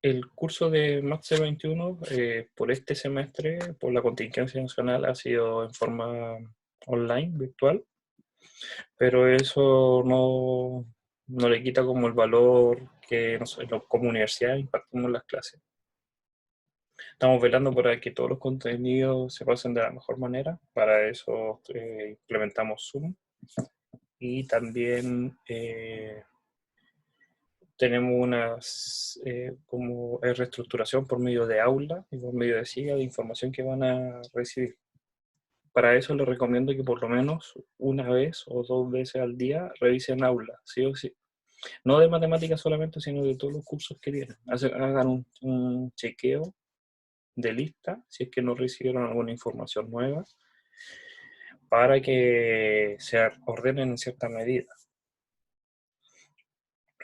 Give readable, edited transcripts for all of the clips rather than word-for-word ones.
El curso de Math 021 por este semestre, por la contingencia nacional, ha sido en forma online, virtual, pero eso no le quita como el valor que nosotros como universidad impartimos las clases. Estamos velando para que todos los contenidos se pasen de la mejor manera. Para eso implementamos Zoom y también tenemos una como reestructuración por medio de aula y por medio de SIGA de información que van a recibir. Para eso les recomiendo que por lo menos una vez o dos veces al día revisen aula, sí o sí. No de matemáticas solamente, sino de todos los cursos que tienen. Hagan un chequeo de lista si es que no recibieron alguna información nueva para que se ordenen en cierta medida.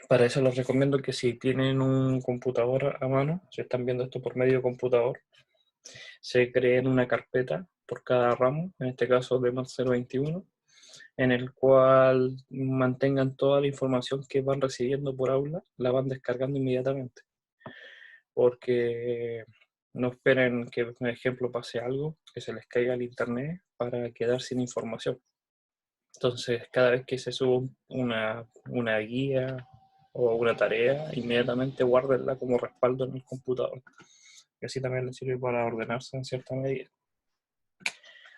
Para eso les recomiendo que si tienen un computador a mano, si están viendo esto por medio de computador, se creen una carpeta por cada ramo, en este caso de Math 021, en el cual mantengan toda la información que van recibiendo por aula, la van descargando inmediatamente. Porque no esperen que, por ejemplo, pase algo, que se les caiga el internet para quedar sin información. Entonces, cada vez que se sube una guía o una tarea, inmediatamente guárdenla como respaldo en el computador. Y así también les sirve para ordenarse en cierta medida.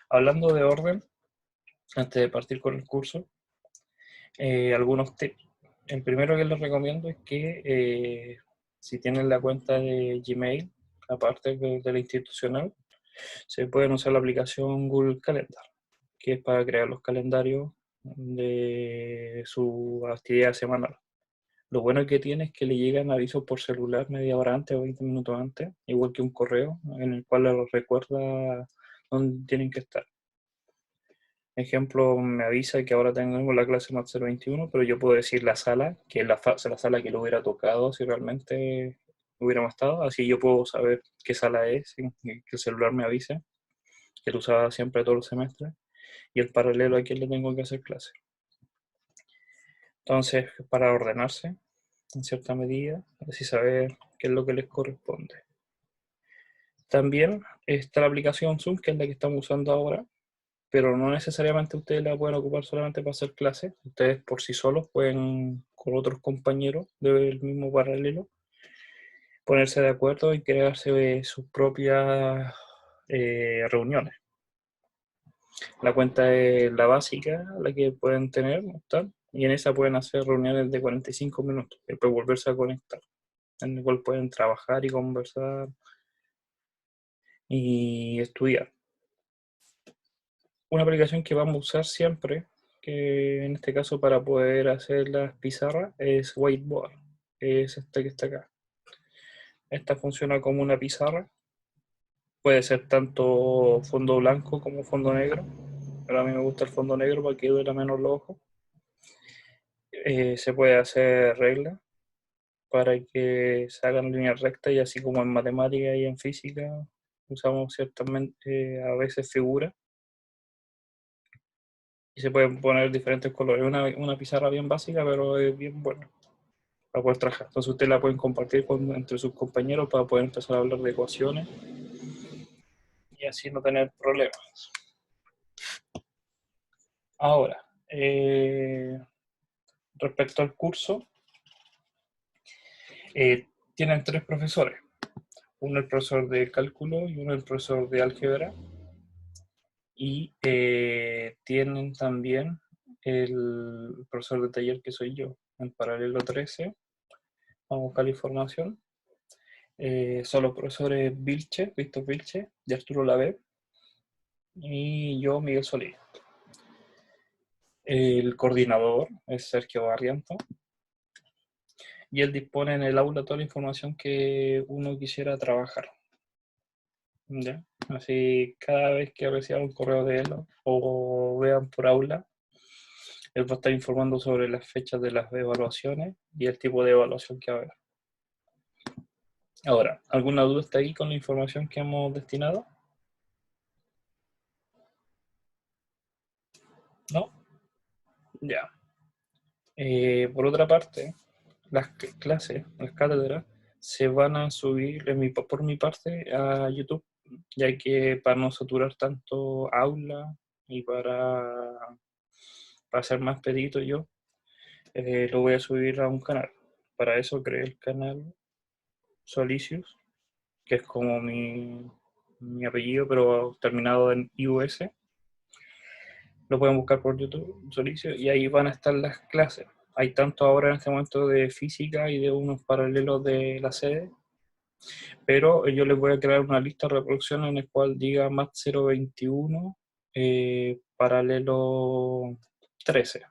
Hablando de orden, antes de partir con el curso, algunos tips. El primero que les recomiendo es que si tienen la cuenta de Gmail, aparte de la institucional, se pueden usar la aplicación Google Calendar, que es para crear los calendarios de su actividad semanal. Lo bueno que tiene es que le llegan avisos por celular media hora antes o 20 minutos antes, igual que un correo en el cual les recuerda dónde tienen que estar. Ejemplo, me avisa que ahora tenemos la clase Math 021, pero yo puedo decir la sala, que es la sala que lo hubiera tocado si realmente hubiéramos estado. Así yo puedo saber qué sala es, que el celular me avise, que lo usaba siempre todos los semestres, y el paralelo a quién le tengo que hacer clase. Entonces, para ordenarse, en cierta medida, así saber qué es lo que les corresponde. También está la aplicación Zoom, que es la que estamos usando ahora, pero no necesariamente ustedes la pueden ocupar solamente para hacer clases. Ustedes por sí solos pueden, con otros compañeros del mismo paralelo, ponerse de acuerdo y crearse sus propias reuniones. La cuenta es la básica, la que pueden tener, ¿está? Y en esa pueden hacer reuniones de 45 minutos, y después volverse a conectar, en el cual pueden trabajar y conversar y estudiar. Una aplicación que vamos a usar siempre, que en este caso para poder hacer las pizarras, es Whiteboard. Es esta que está acá. Esta funciona como una pizarra. Puede ser tanto fondo blanco como fondo negro. Pero a mí me gusta el fondo negro para que duela menos los ojos. Se puede hacer reglas para que se hagan líneas rectas y así como en matemática y en física usamos ciertamente a veces figuras y se pueden poner diferentes colores. Una pizarra bien básica, pero es bien buena para poder trabajar. Entonces ustedes la pueden compartir entre sus compañeros para poder empezar a hablar de ecuaciones y así no tener problemas. Ahora, respecto al curso, tienen tres profesores. Uno el profesor de cálculo y uno el profesor de álgebra. Y tienen también el profesor de taller que soy yo, en paralelo 13, vamos a buscar la información. Son los profesores Vilche, Víctor Vilche, y Arturo Lavé, y yo, Miguel Solís. El coordinador es Sergio Barriento, y él dispone en el aula toda la información que uno quisiera trabajar. ¿Ya? Así, cada vez que reciban un correo de él o vean por aula, él va a estar informando sobre las fechas de las evaluaciones y el tipo de evaluación que va a haber. Ahora, ¿alguna duda está ahí con la información que hemos destinado? ¿No? Ya. Por otra parte, las clases, las cátedras, se van a subir por mi parte a YouTube, ya que para no saturar tanto aula y para hacer más pedito yo, lo voy a subir a un canal. Para eso creé el canal Solicius, que es como mi apellido, pero terminado en IUS. Lo pueden buscar por YouTube, Solicius, y ahí van a estar las clases. Hay tanto ahora en este momento de física y de unos paralelos de la sede, pero yo les voy a crear una lista de reproducción en el cual diga Mat 021 paralelo 13,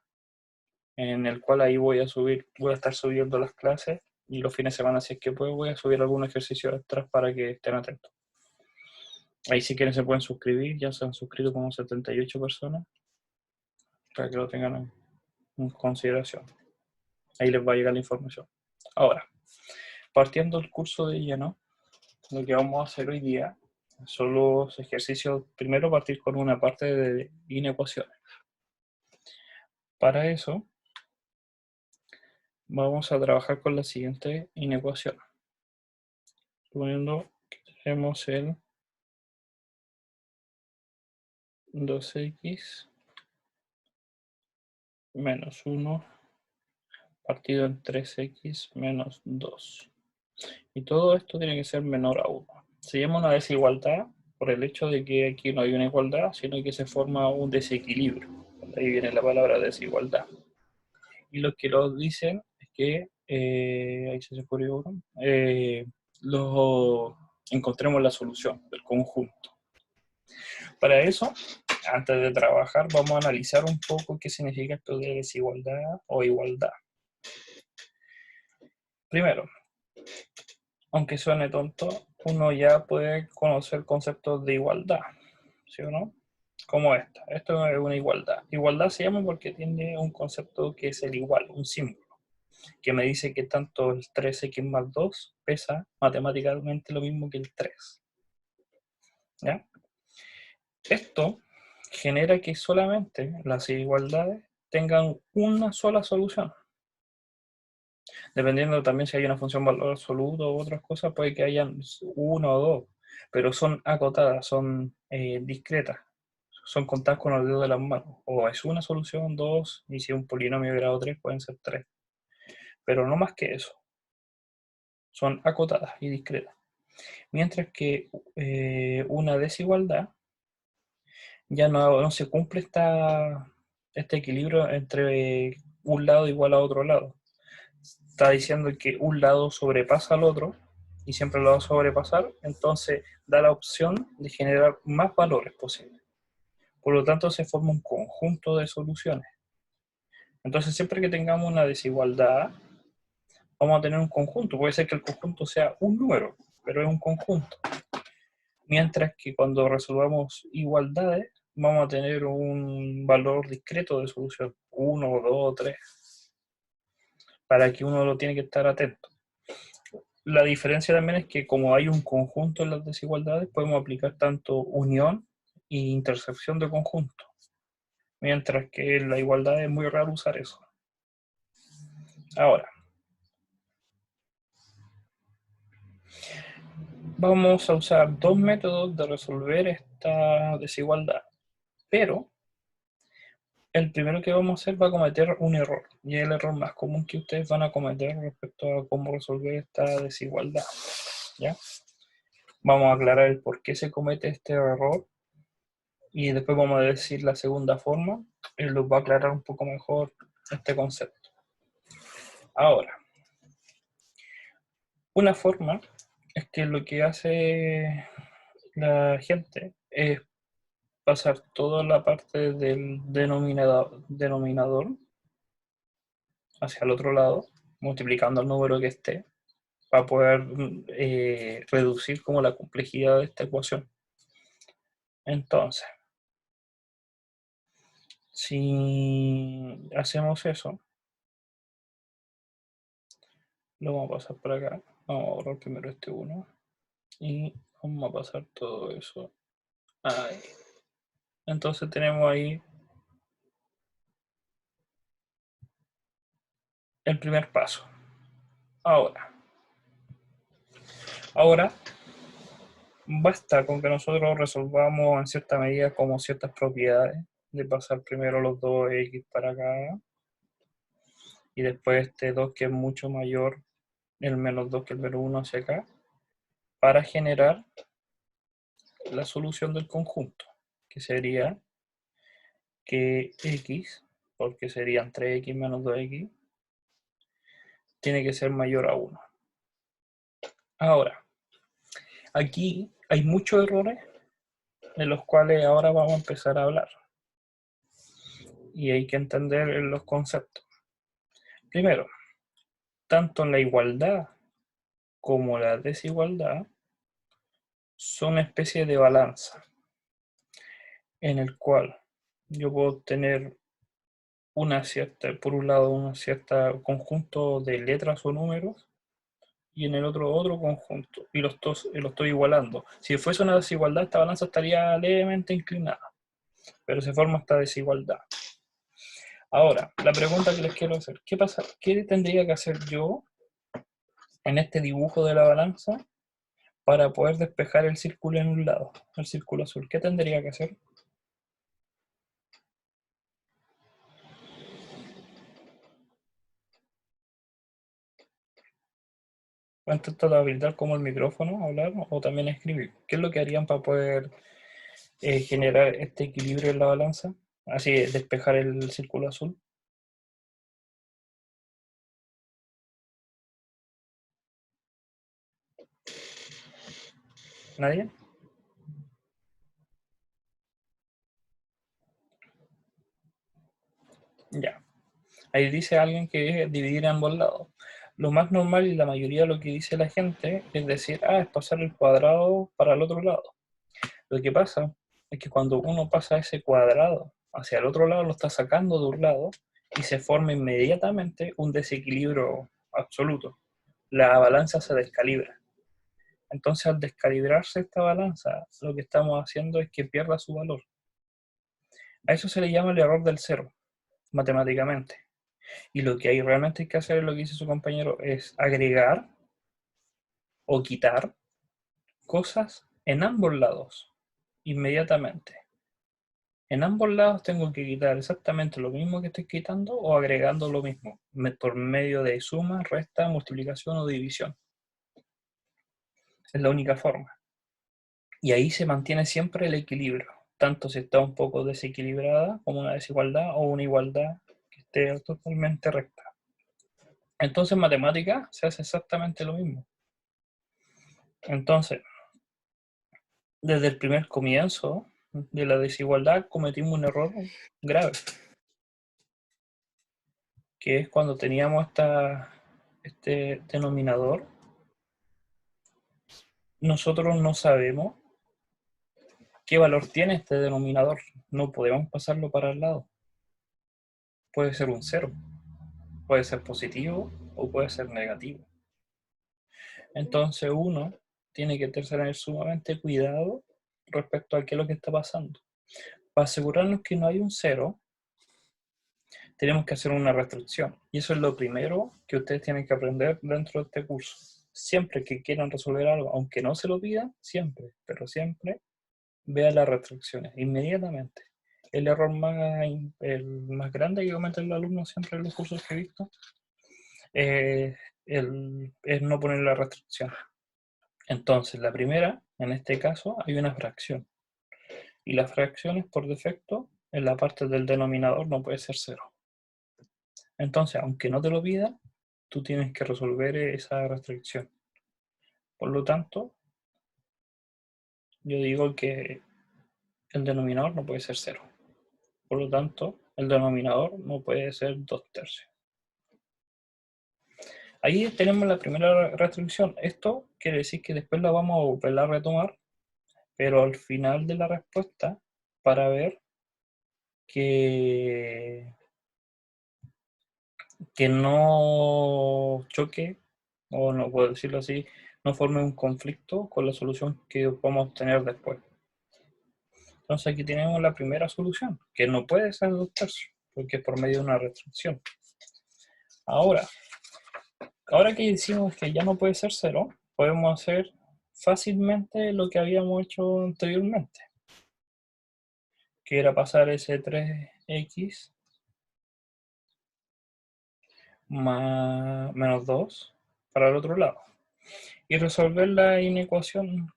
en el cual ahí voy a estar subiendo las clases y los fines de semana, si es que puedo, voy a subir algún ejercicio extras para que estén atentos. Ahí si quieren se pueden suscribir, ya se han suscrito como 78 personas, para que lo tengan en consideración. Ahí les va a llegar la información. Ahora, partiendo el curso de lleno, lo que vamos a hacer hoy día son los ejercicios. Primero partir con una parte de inecuaciones. Para eso vamos a trabajar con la siguiente inecuación. Suponiendo que tenemos el 2x menos 1 partido en 3x menos 2. Y todo esto tiene que ser menor a 1. Se llama una desigualdad por el hecho de que aquí no hay una igualdad, sino que se forma un desequilibrio. Ahí viene la palabra desigualdad. Y lo que lo dicen es que, ahí se ocurrió uno, encontremos la solución del conjunto. Para eso, antes de trabajar, vamos a analizar un poco qué significa esto de desigualdad o igualdad. Primero, aunque suene tonto, uno ya puede conocer conceptos de igualdad, ¿sí o no? Como esta. Esto es una igualdad. Igualdad se llama porque tiene un concepto que es el igual, un símbolo, que me dice que tanto el 3x más 2 pesa matemáticamente lo mismo que el 3. ¿Ya? Esto genera que solamente las igualdades tengan una sola solución. Dependiendo también si hay una función valor absoluto u otras cosas, puede que hayan uno o dos, pero son acotadas, son discretas, son contadas con el dedo de las manos. O es una solución, dos, y si es un polinomio de grado 3 pueden ser tres. Pero no más que eso. Son acotadas y discretas. Mientras que una desigualdad ya no se cumple este equilibrio entre un lado igual a otro lado. Está diciendo que un lado sobrepasa al otro y siempre lo va a sobrepasar, entonces da la opción de generar más valores posibles. Por lo tanto, se forma un conjunto de soluciones. Entonces, siempre que tengamos una desigualdad, vamos a tener un conjunto. Puede ser que el conjunto sea un número, pero es un conjunto. Mientras que cuando resolvamos igualdades, vamos a tener un valor discreto de solución, 1, 2, 3, para que uno lo tiene que estar atento. La diferencia también es que como hay un conjunto en las desigualdades, podemos aplicar tanto unión e intersección de conjunto, mientras que en la igualdad es muy raro usar eso. Ahora, vamos a usar dos métodos de resolver esta desigualdad, pero el primero que vamos a hacer va a cometer un error, y es el error más común que ustedes van a cometer respecto a cómo resolver esta desigualdad. ¿Ya? Vamos a aclarar el por qué se comete este error, y después vamos a decir la segunda forma, y los va a aclarar un poco mejor este concepto. Ahora, una forma es que lo que hace la gente es pasar toda la parte del denominador hacia el otro lado, multiplicando el número que esté, para poder reducir como la complejidad de esta ecuación. Entonces, si hacemos eso, lo vamos a pasar por acá. Vamos a borrar primero este 1 y vamos a pasar todo eso ahí. Entonces tenemos ahí el primer paso. Ahora, Ahora, basta con que nosotros resolvamos en cierta medida como ciertas propiedades, de pasar primero los 2x para acá, y después este 2 que es mucho mayor, el menos 2 que el menos 1 hacia acá, para generar la solución del conjunto, que sería que x, porque serían 3x menos 2x, tiene que ser mayor a 1. Ahora, aquí hay muchos errores de los cuales ahora vamos a empezar a hablar. Y hay que entender los conceptos. Primero, tanto la igualdad como la desigualdad son una especie de balanza, en el cual yo puedo tener una cierta, por un lado, un cierto conjunto de letras o números, y en el otro conjunto, y lo estoy igualando. Si fuese una desigualdad, esta balanza estaría levemente inclinada, pero se forma esta desigualdad. Ahora, la pregunta que les quiero hacer, ¿qué pasa? ¿Qué tendría que hacer yo en este dibujo de la balanza para poder despejar el círculo en un lado, el círculo azul? ¿Qué tendría que hacer? Voy a intentar habilitar como el micrófono, hablar o también escribir. ¿Qué es lo que harían para poder generar este equilibrio en la balanza? Así, despejar el círculo azul. ¿Nadie? Ya. Ahí dice alguien que es dividir a ambos lados. Lo más normal y la mayoría de lo que dice la gente es decir, es pasar el cuadrado para el otro lado. Lo que pasa es que cuando uno pasa ese cuadrado hacia el otro lado, lo está sacando de un lado y se forma inmediatamente un desequilibrio absoluto. La balanza se descalibra. Entonces, al descalibrarse esta balanza, lo que estamos haciendo es que pierda su valor. A eso se le llama el error del cero, matemáticamente. Y lo que hay realmente hay que hacer, lo que dice su compañero, es agregar o quitar cosas en ambos lados, inmediatamente. En ambos lados tengo que quitar exactamente lo mismo que estoy quitando o agregando lo mismo, por medio de suma, resta, multiplicación o división. Es la única forma. Y ahí se mantiene siempre el equilibrio, tanto si está un poco desequilibrada como una desigualdad o una igualdad que esté totalmente recta. Entonces en matemática se hace exactamente lo mismo. Entonces, desde el primer comienzo de la desigualdad cometimos un error grave, que es cuando teníamos este denominador, nosotros no sabemos qué valor tiene este denominador, no podemos pasarlo para el lado. Puede ser un cero, puede ser positivo o puede ser negativo. Entonces uno tiene que tener sumamente cuidado respecto a qué es lo que está pasando. Para asegurarnos que no hay un cero, tenemos que hacer una restricción. Y eso es lo primero que ustedes tienen que aprender dentro de este curso. Siempre que quieran resolver algo, aunque no se lo pidan, siempre, pero siempre, vean las restricciones, inmediatamente. El error el más grande que cometen los alumnos siempre en los cursos que he visto es no poner la restricción. Entonces, la primera, en este caso, hay una fracción. Y las fracciones, por defecto, en la parte del denominador no puede ser cero. Entonces, aunque no te lo pida, tú tienes que resolver esa restricción. Por lo tanto, yo digo que el denominador no puede ser cero. Por lo tanto, el denominador no puede ser 2/3. Ahí tenemos la primera restricción. Esto quiere decir que después la vamos a volver a retomar, pero al final de la respuesta, para ver que no choque, o no puedo decirlo así, no forme un conflicto con la solución que vamos a obtener después. Entonces aquí tenemos la primera solución, que no puede ser 2/3, porque es por medio de una restricción. Ahora que decimos que ya no puede ser 0, podemos hacer fácilmente lo que habíamos hecho anteriormente, que era pasar ese 3x más menos 2 para el otro lado y resolver la inecuación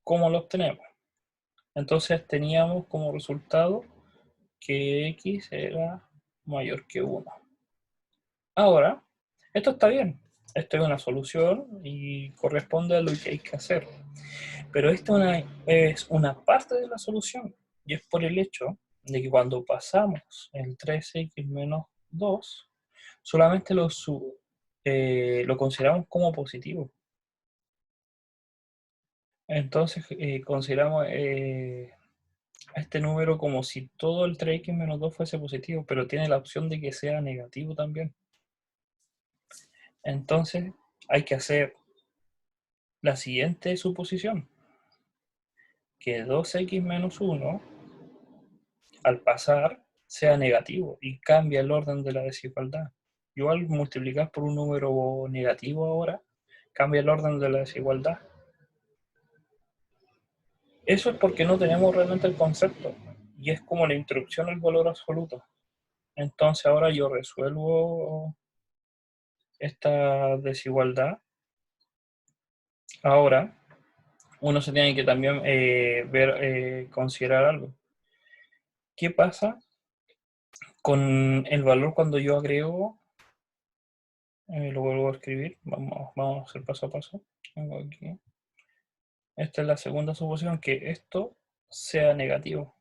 como lo obtenemos. Entonces teníamos como resultado que x era mayor que 1. Ahora, esto está bien. Esto es una solución y corresponde a lo que hay que hacer. Pero esto es una parte de la solución. Y es por el hecho de que cuando pasamos el 3x menos 2, solamente lo consideramos como positivo. Entonces consideramos a este número como si todo el 3x menos 2 fuese positivo, pero tiene la opción de que sea negativo también. Entonces hay que hacer la siguiente suposición, que 2x menos 1 al pasar sea negativo y cambia el orden de la desigualdad. Yo al multiplicar por un número negativo ahora, cambia el orden de la desigualdad. Eso es porque no tenemos realmente el concepto y es como la introducción al valor absoluto. Entonces ahora yo resuelvo esta desigualdad. Ahora uno se tiene que también considerar algo. ¿Qué pasa con el valor cuando yo agrego? Lo vuelvo a escribir. Vamos a hacer paso a paso. Tengo aquí. Esta es la segunda suposición, que esto sea negativo.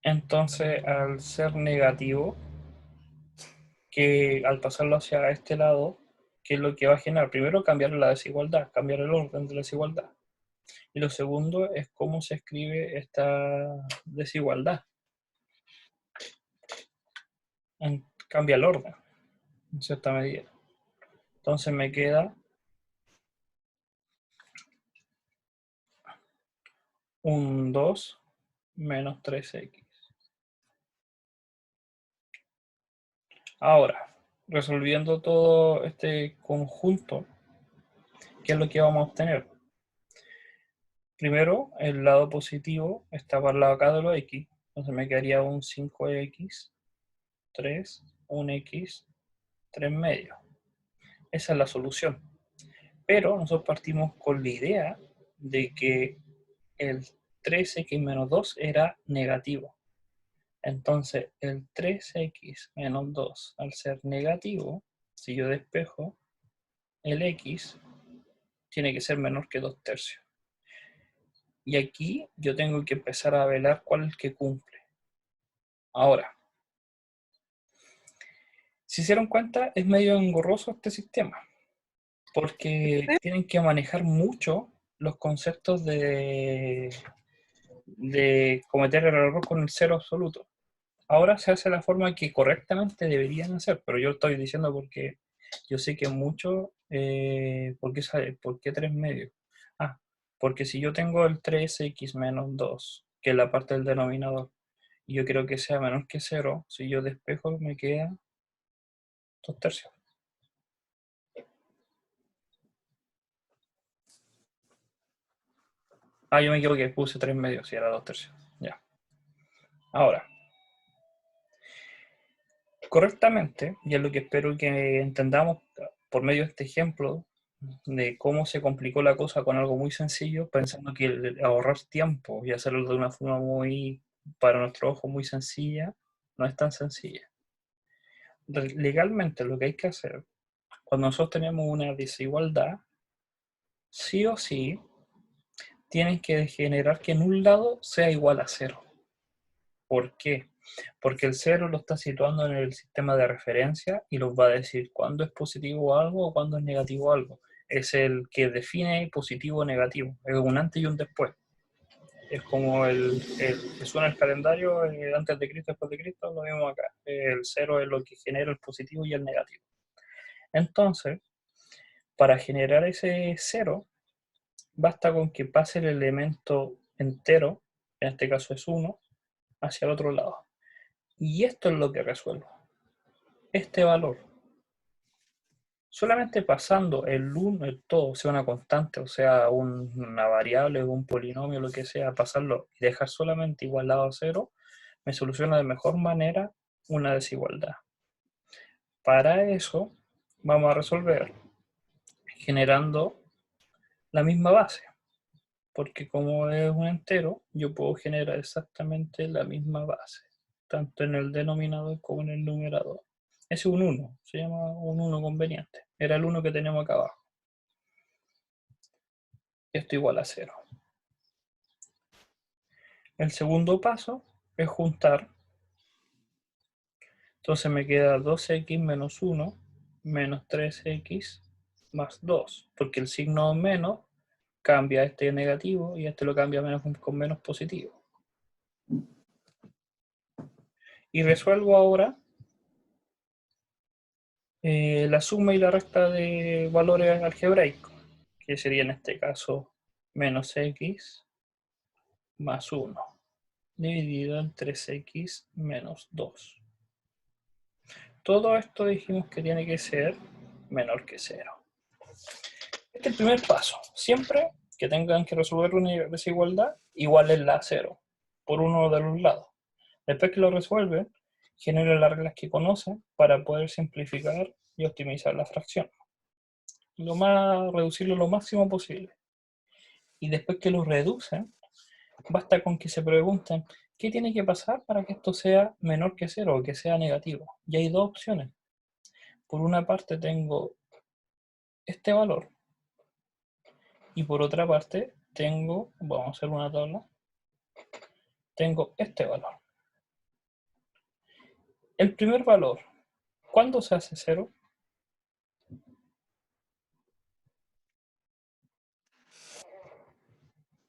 Entonces, al ser negativo, que al pasarlo hacia este lado, ¿qué es lo que va a generar? Primero, cambiar la desigualdad, cambiar el orden de la desigualdad. Y lo segundo es cómo se escribe esta desigualdad. Cambia el orden, en cierta medida. Entonces me queda un 2 menos 3x. Ahora, resolviendo todo este conjunto, ¿qué es lo que vamos a obtener? Primero, el lado positivo está para el lado acá de los x, entonces me quedaría un 5x, 3, un x, 3 medios. Esa es la solución. Pero nosotros partimos con la idea de que el 3x menos 2 era negativo. Entonces, el 3x menos 2, al ser negativo, si yo despejo, el x tiene que ser menor que 2 tercios. Y aquí yo tengo que empezar a velar cuál es el que cumple. Ahora, si se dieron cuenta, es medio engorroso este sistema, porque tienen que manejar mucho los conceptos de cometer el error con el cero absoluto. Ahora se hace la forma que correctamente deberían hacer, pero yo lo estoy diciendo porque yo sé que mucho, ¿por qué 3 medios? Ah, porque si yo tengo el 3x menos 2, que es la parte del denominador, y yo quiero que sea menor que 0, si yo despejo me queda 2 tercios. Ah, yo me equivoqué, puse 3 medios, si era 2 tercios. Ya. Ahora, correctamente, y es lo que espero que entendamos por medio de este ejemplo, de cómo se complicó la cosa con algo muy sencillo, pensando que ahorrar tiempo y hacerlo de una forma muy, para nuestro ojo, muy sencilla, no es tan sencilla. Legalmente lo que hay que hacer, cuando nosotros tenemos una desigualdad, sí o sí, tienen que generar que en un lado sea igual a 0. ¿Por qué? Porque el 0 lo está situando en el sistema de referencia y nos va a decir cuándo es positivo algo o cuándo es negativo algo. Es el que define positivo o negativo. Es un antes y un después. Es como el que suena el calendario antes de Cristo, después de Cristo, lo mismo acá. El 0 es lo que genera el positivo y el negativo. Entonces, para generar ese 0, basta con que pase el elemento entero, en este caso es 1, hacia el otro lado. Y esto es lo que resuelvo. Este valor. Solamente pasando el 1, el todo, sea una constante, o sea una variable, un polinomio, lo que sea, pasarlo y dejar solamente igualado a 0, me soluciona de mejor manera una desigualdad. Para eso vamos a resolver generando la misma base, porque como es un entero, yo puedo generar exactamente la misma base, tanto en el denominador como en el numerador. Ese es un 1, se llama un 1 conveniente. Era el 1 que tenemos acá abajo. Esto igual a 0. El segundo paso es juntar. Entonces me queda 2x menos 1 menos 3x más 2, porque el signo menos cambia este negativo y este lo cambia menos con menos positivo. Y resuelvo ahora la suma y la resta de valores algebraicos, que sería en este caso menos x más 1, dividido en 3x menos 2. Todo esto dijimos que tiene que ser menor que 0. Este es el primer paso. Siempre que tengan que resolver una desigualdad, igualenla a 0 por uno de los lados. Después que lo resuelven, generan las reglas que conocen para poder simplificar y optimizar la fracción. Reducirlo lo máximo posible. Y después que lo reducen, basta con que se pregunten qué tiene que pasar para que esto sea menor que 0 o que sea negativo. Y hay dos opciones. Por una parte tengo este valor y por otra parte tengo, vamos a hacer una tabla, tengo este valor. El primer valor, ¿cuándo se hace 0?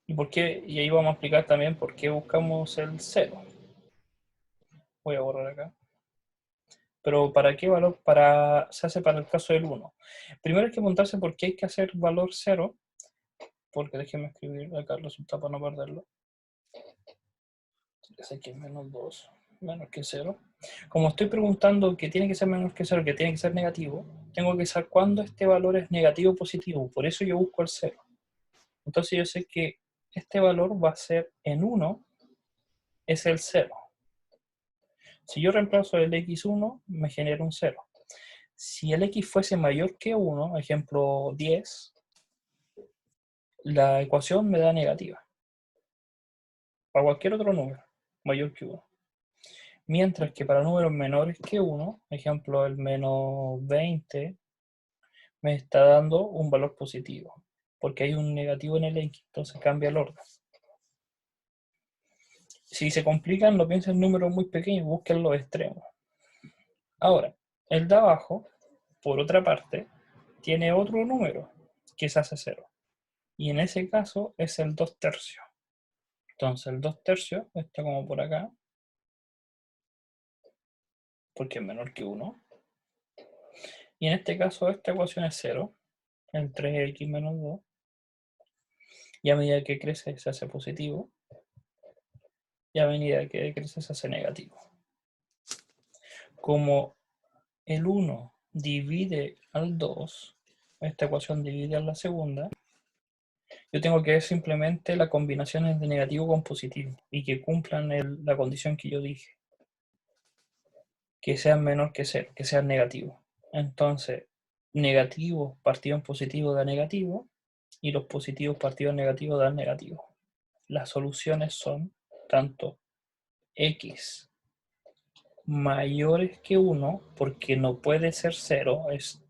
¿Y por qué? Y ahí vamos a explicar también por qué buscamos el 0. Voy a borrar acá. Pero ¿para qué valor? Se hace para el caso del 1. Primero hay que preguntarse por qué hay que hacer valor 0, porque déjenme escribir acá el resultado para no perderlo. Es aquí menos 2, menos que 0. Como estoy preguntando que tiene que ser menos que 0, que tiene que ser negativo, tengo que saber cuándo este valor es negativo o positivo. Por eso yo busco el 0. Entonces yo sé que este valor va a ser en 1, es el 0. Si yo reemplazo el x1, me genera un 0. Si el x fuese mayor que 1, ejemplo 10, la ecuación me da negativa. Para cualquier otro número mayor que 1. Mientras que para números menores que 1, ejemplo el menos 20, me está dando un valor positivo, porque hay un negativo en el x, entonces cambia el orden. Si se complican, no piensen en números muy pequeños, busquen los extremos. Ahora, el de abajo, por otra parte, tiene otro número que se hace 0. Y en ese caso es el 2 tercios. Entonces el 2 tercios está como por acá, porque es menor que 1. Y en este caso esta ecuación es 0, el 3x menos 2. Y a medida que crece se hace positivo. Y a medida que crece se hace negativo. Como el 1 divide al 2, esta ecuación divide a la segunda, yo tengo que ver simplemente las combinaciones de negativo con positivo y que cumplan la condición que yo dije, que sean menor que 0, que sean negativos. Entonces, negativo partido en positivo da negativo y los positivos partidos en negativo dan negativo. Las soluciones son tanto x mayores que 1, porque no puede ser 0, es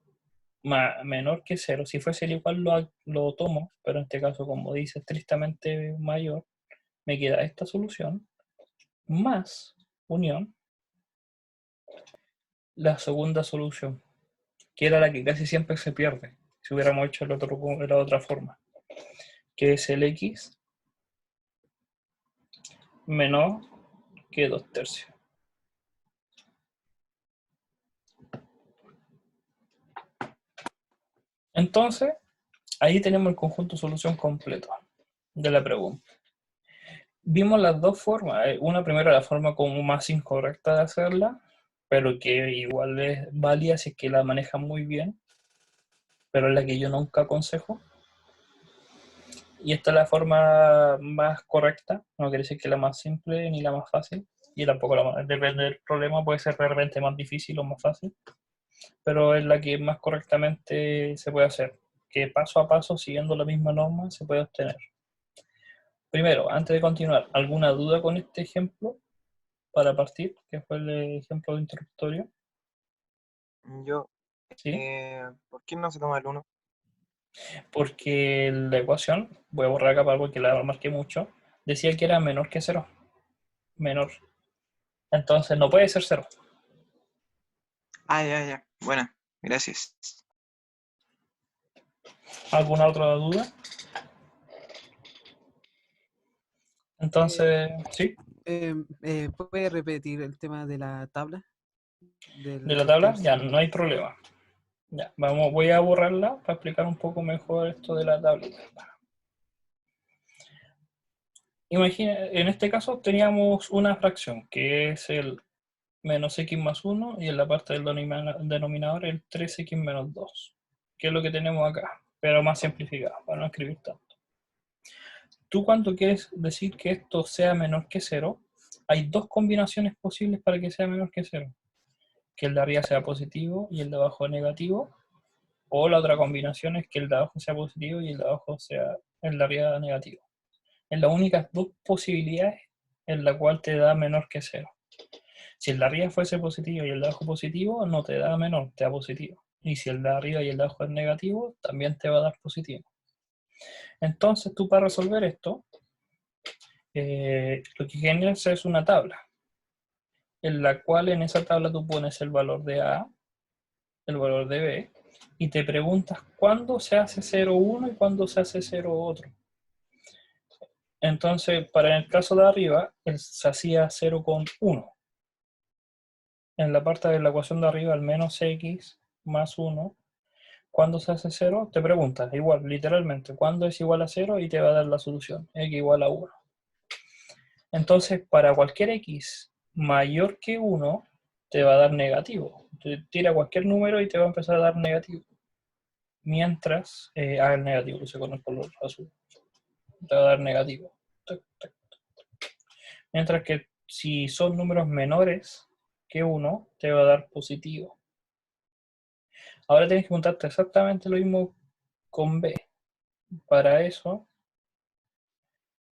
menor que 0. Si fuese el igual lo tomo, pero en este caso, como dice estrictamente mayor, me queda esta solución, más unión, la segunda solución, que era la que casi siempre se pierde, si hubiéramos hecho de la otra forma, que es el x menor que 2 tercios. Entonces, ahí tenemos el conjunto solución completo de la pregunta. Vimos las dos formas. Una primera, la forma como más incorrecta de hacerla, pero que igual es válida si es que la manejan muy bien. pero es la que yo nunca aconsejo. Y esta es la forma más correcta, no quiere decir que la más simple ni la más fácil, y tampoco la más, depende del problema, puede ser realmente más difícil o más fácil, pero es la que más correctamente se puede hacer, que paso a paso, siguiendo la misma norma, se puede obtener. Primero, antes de continuar, ¿alguna duda con este ejemplo para partir, que fue el ejemplo introductorio? Yo, ¿Sí? ¿por qué no se toma el uno? Porque la ecuación, voy a borrar acá porque la marqué mucho, decía que era menor que cero, menor. Entonces no puede ser cero. Ah, ya, ya. Bueno, gracias. ¿Alguna otra duda? Eh, Entonces, sí, ¿Puede repetir el tema de la tabla? de la Del tabla ya tercio. no hay problema. Ya, vamos, voy a borrarla para explicar un poco mejor esto de la tablita. Imagina, en este caso teníamos una fracción que es el menos x más 1 y en la parte del denominador el 3x menos 2, que es lo que tenemos acá, pero más simplificado, para no escribir tanto. Tú cuando quieres decir que esto sea menor que 0, hay dos combinaciones posibles para que sea menor que 0. Que el de arriba sea positivo y el de abajo negativo, o la otra combinación es que el de abajo sea positivo y el de abajo sea el de arriba negativo. Es las únicas dos posibilidades en la cual te da menor que 0. Si el de arriba fuese positivo y el de abajo positivo, no te da menor, te da positivo. Y si el de arriba y el de abajo es negativo, también te va a dar positivo. Entonces tú para resolver esto, lo que generas es una tabla, en la cual en esa tabla tú pones el valor de A, el valor de B, y te preguntas cuándo se hace 0, 1 y cuándo se hace 0, otro. Entonces, para el caso de arriba, se hacía 0 con 1. En la parte de la ecuación de arriba, al menos x más 1, ¿cuándo se hace 0? Te preguntas, igual, literalmente, ¿cuándo es igual a 0? Y te va a dar la solución, x igual a 1. Entonces, para cualquier x mayor que 1, te va a dar negativo. Te tira cualquier número y te va a empezar a dar negativo. Mientras, el negativo, lo sé con el color azul, te va a dar negativo. Mientras que si son números menores que 1, te va a dar positivo. Ahora tienes que contarte exactamente lo mismo con b. Para eso,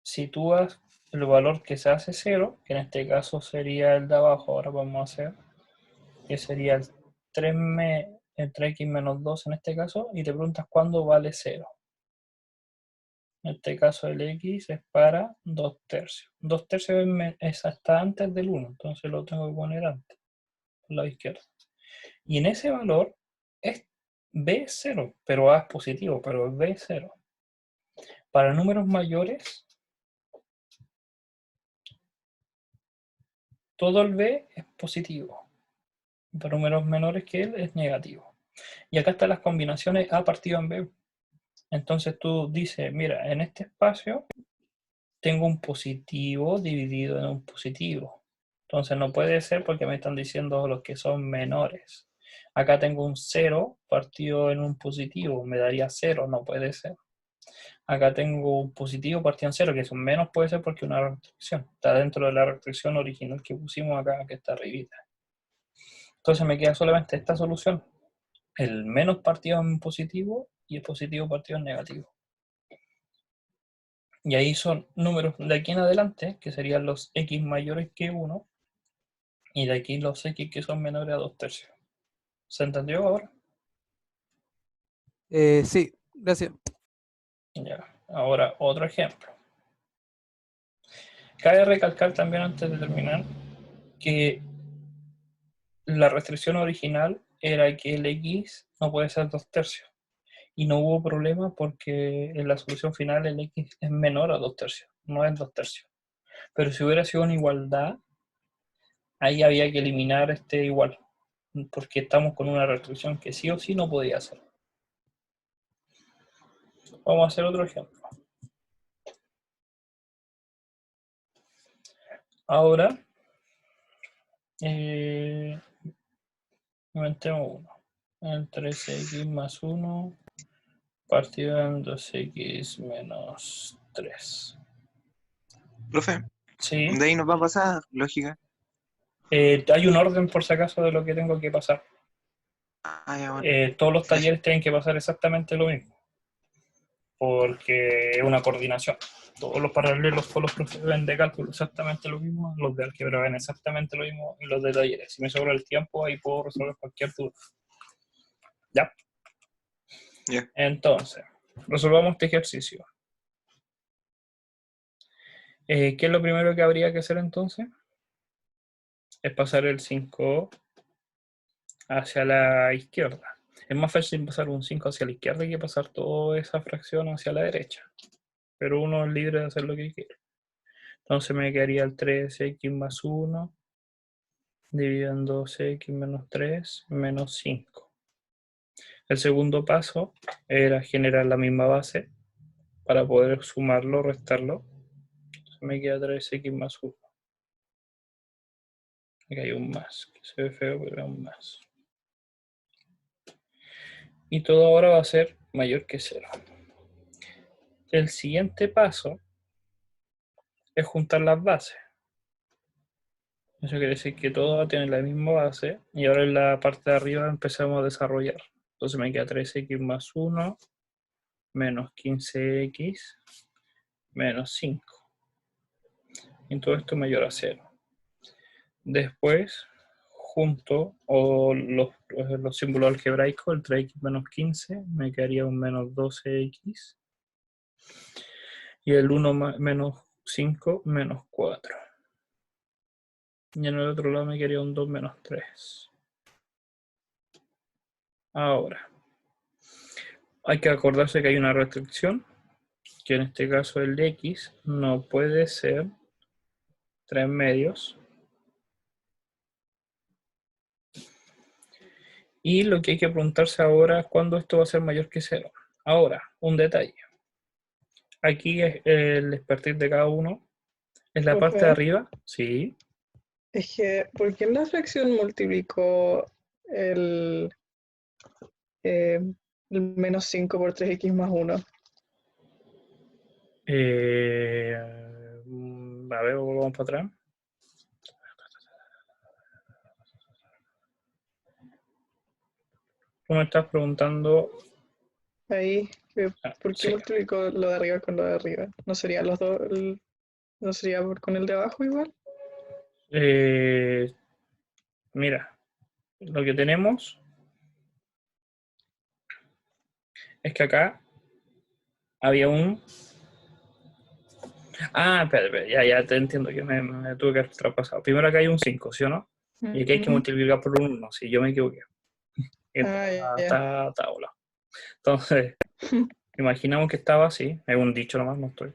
sitúas el valor que se hace 0, que en este caso sería el de abajo, ahora vamos a hacer, que sería el 3x menos 2 en este caso, y te preguntas cuándo vale 0. En este caso el x es para 2 tercios. 2 tercios es hasta antes del 1, entonces lo tengo que poner antes, por lado izquierdo. Y en ese valor es b es 0, pero a es positivo, pero b es 0. Para números mayores, todo el b es positivo. Para números menores que él es negativo. Y acá están las combinaciones a partido en b. Entonces tú dices, mira, en este espacio tengo un positivo dividido en un positivo. Entonces no puede ser porque me están diciendo los que son menores. Acá tengo un 0 partido en un positivo, me daría 0, no puede ser. Acá tengo un positivo partido en 0, que es un menos, puede ser porque es una restricción. Está dentro de la restricción original que pusimos acá, que está arribita. Entonces me queda solamente esta solución. El menos partido en positivo y el positivo partido en negativo. Y ahí son números de aquí en adelante, que serían los x mayores que 1, y de aquí los x que son menores a 2 tercios. ¿Se entendió ahora? Sí, gracias. Ya. Ahora otro ejemplo. Cabe recalcar también antes de terminar que la restricción original era que el x no puede ser 2 tercios. Y no hubo problema porque en la solución final el x es menor a 2 tercios, no es 2 tercios. Pero si hubiera sido una igualdad, ahí había que eliminar este igual, porque estamos con una restricción que sí o sí no podía hacer. Vamos a hacer otro ejemplo. Ahora, inventemos uno. El 13x más 1 partido en 2x menos 3. Profe, Sí. de ahí nos va a pasar lógica. Hay un orden por si acaso de lo que tengo que pasar. Ah, ya, bueno. Todos los talleres tienen que pasar exactamente lo mismo, porque es una coordinación. Todos los paralelos, todos los profes ven de cálculo exactamente lo mismo, los de álgebra ven exactamente lo mismo y los de talleres. Si me sobra el tiempo, ahí puedo resolver cualquier duda. ¿Ya? Ya. Entonces, resolvamos este ejercicio. ¿Qué es lo primero que habría que hacer entonces? Es pasar el 5 hacia la izquierda. Es más fácil pasar un 5 hacia la izquierda que pasar toda esa fracción hacia la derecha. Pero uno es libre de hacer lo que quiera. Entonces me quedaría el 3x más 1 dividido en 2x menos 3 menos 5. El segundo paso era generar la misma base para poder sumarlo o restarlo. Entonces me queda 3x más 1. Aquí hay un más, que se ve feo, pero es un más. Y todo ahora va a ser mayor que 0. El siguiente paso es juntar las bases. Eso quiere decir que todo va a tener la misma base y ahora en la parte de arriba empezamos a desarrollar. Entonces me queda 3x más 1 menos 15x menos 5. Y todo esto mayor a 0. Después, junto los símbolos algebraicos, el 3x menos 15, me quedaría un menos 12x. Y el 1 menos 5 menos 4. Y en el otro lado me quedaría un 2 menos 3. Ahora, hay que acordarse que hay una restricción, que en este caso el de x no puede ser 3 medios. Y lo que hay que preguntarse ahora es cuándo esto va a ser mayor que 0. Ahora, un detalle. Aquí es el expertise de cada uno. En la parte de Profe, arriba, sí. es que, ¿por qué en la fracción multiplicó el, eh, el menos 5 por 3x más 1? A ver, vamos para atrás. Tú me estás preguntando. Ahí, ¿por qué Sí. multiplicó lo de arriba con lo de arriba? ¿No serían los dos, no sería con el de abajo igual? Mira, lo que tenemos es que acá había un... espera, ya te entiendo, yo me tuve que haber traspasado. Primero acá hay un 5, ¿sí o no? Y aquí hay que Ujú. multiplicar por un 1, si yo me equivoqué. Ah, ya. Está volado. Entonces, imaginamos que estaba así, es un dicho nomás, no estoy.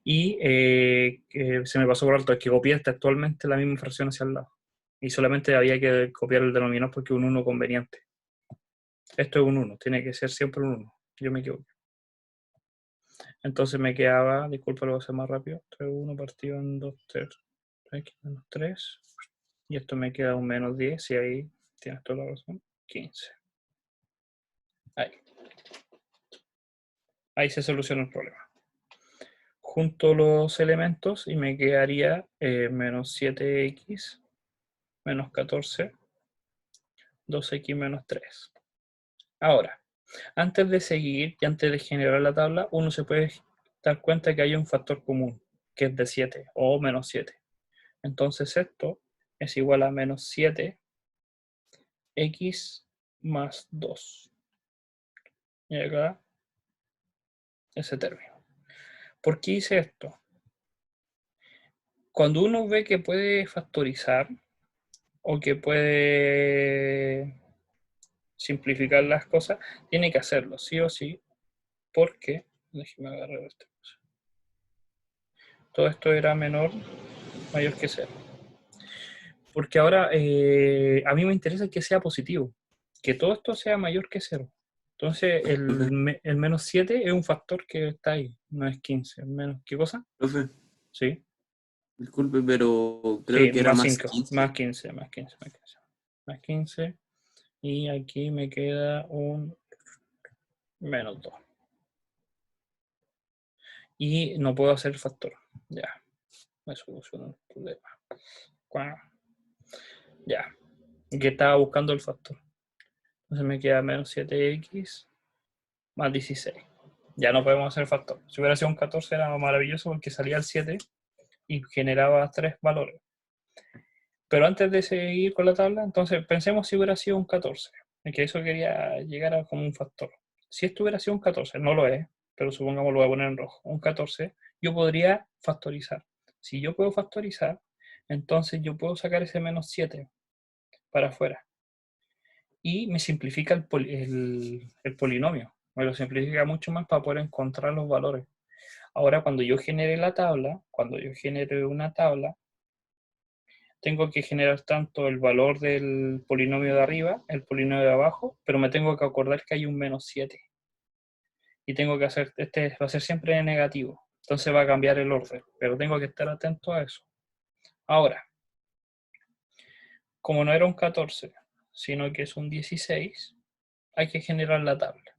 Y que se me pasó por alto, es que copié textualmente la misma fracción hacia el lado. Y solamente había que copiar el denominador porque es un 1 conveniente. Esto es un 1, tiene que ser siempre un 1. Yo me equivoqué. Entonces me quedaba, disculpa, lo voy a hacer más rápido, 3,1 partido en 2, 3, x menos 3. Y esto me queda un menos 10, y ahí tienes toda la razón, 15. Ahí se soluciona el problema. Junto los elementos y me quedaría menos 7x menos 14, 2x menos 3. Ahora, antes de seguir y antes de generar la tabla, uno se puede dar cuenta que hay un factor común, que es de 7 o menos 7. Entonces esto es igual a menos 7x más 2. Y acá ese término. ¿Por qué hice esto? Cuando uno ve que puede factorizar o que puede simplificar las cosas, tiene que hacerlo, sí o sí, porque, déjeme agarrar esta cosa. Todo esto era mayor que 0. Porque ahora a mí me interesa que sea positivo, que todo esto sea mayor que 0. Entonces el menos 7 es un factor que está ahí, no es 15. Menos, ¿qué cosa? Profe, Sí. disculpe, pero creo Sí, que era más más 5, 15. más 15, más 15, más 15. Más 15. Y aquí me queda un menos 2. Y no puedo hacer el factor. Ya. Me solucionó el problema. Ya. Que estaba buscando el factor. Entonces me queda menos 7x más 16. Ya no podemos hacer el factor. Si hubiera sido un 14 era maravilloso porque salía el 7 y generaba 3 valores. Pero antes de seguir con la tabla, entonces pensemos si hubiera sido un 14. Es que eso quería llegar a como un factor. Si esto hubiera sido un 14, no lo es, pero supongamos lo voy a poner en rojo. Un 14, yo podría factorizar. Si yo puedo factorizar, entonces yo puedo sacar ese menos 7 para afuera. Y me simplifica el polinomio. Me lo simplifica mucho más para poder encontrar los valores. Ahora, cuando yo genere la tabla, cuando yo genere una tabla, tengo que generar tanto el valor del polinomio de arriba, el polinomio de abajo, pero me tengo que acordar que hay un menos 7. Y tengo que hacer, este va a ser siempre negativo. Entonces va a cambiar el orden, pero tengo que estar atento a eso. Ahora, como no era un 14, sino que es un 16, hay que generar la tabla,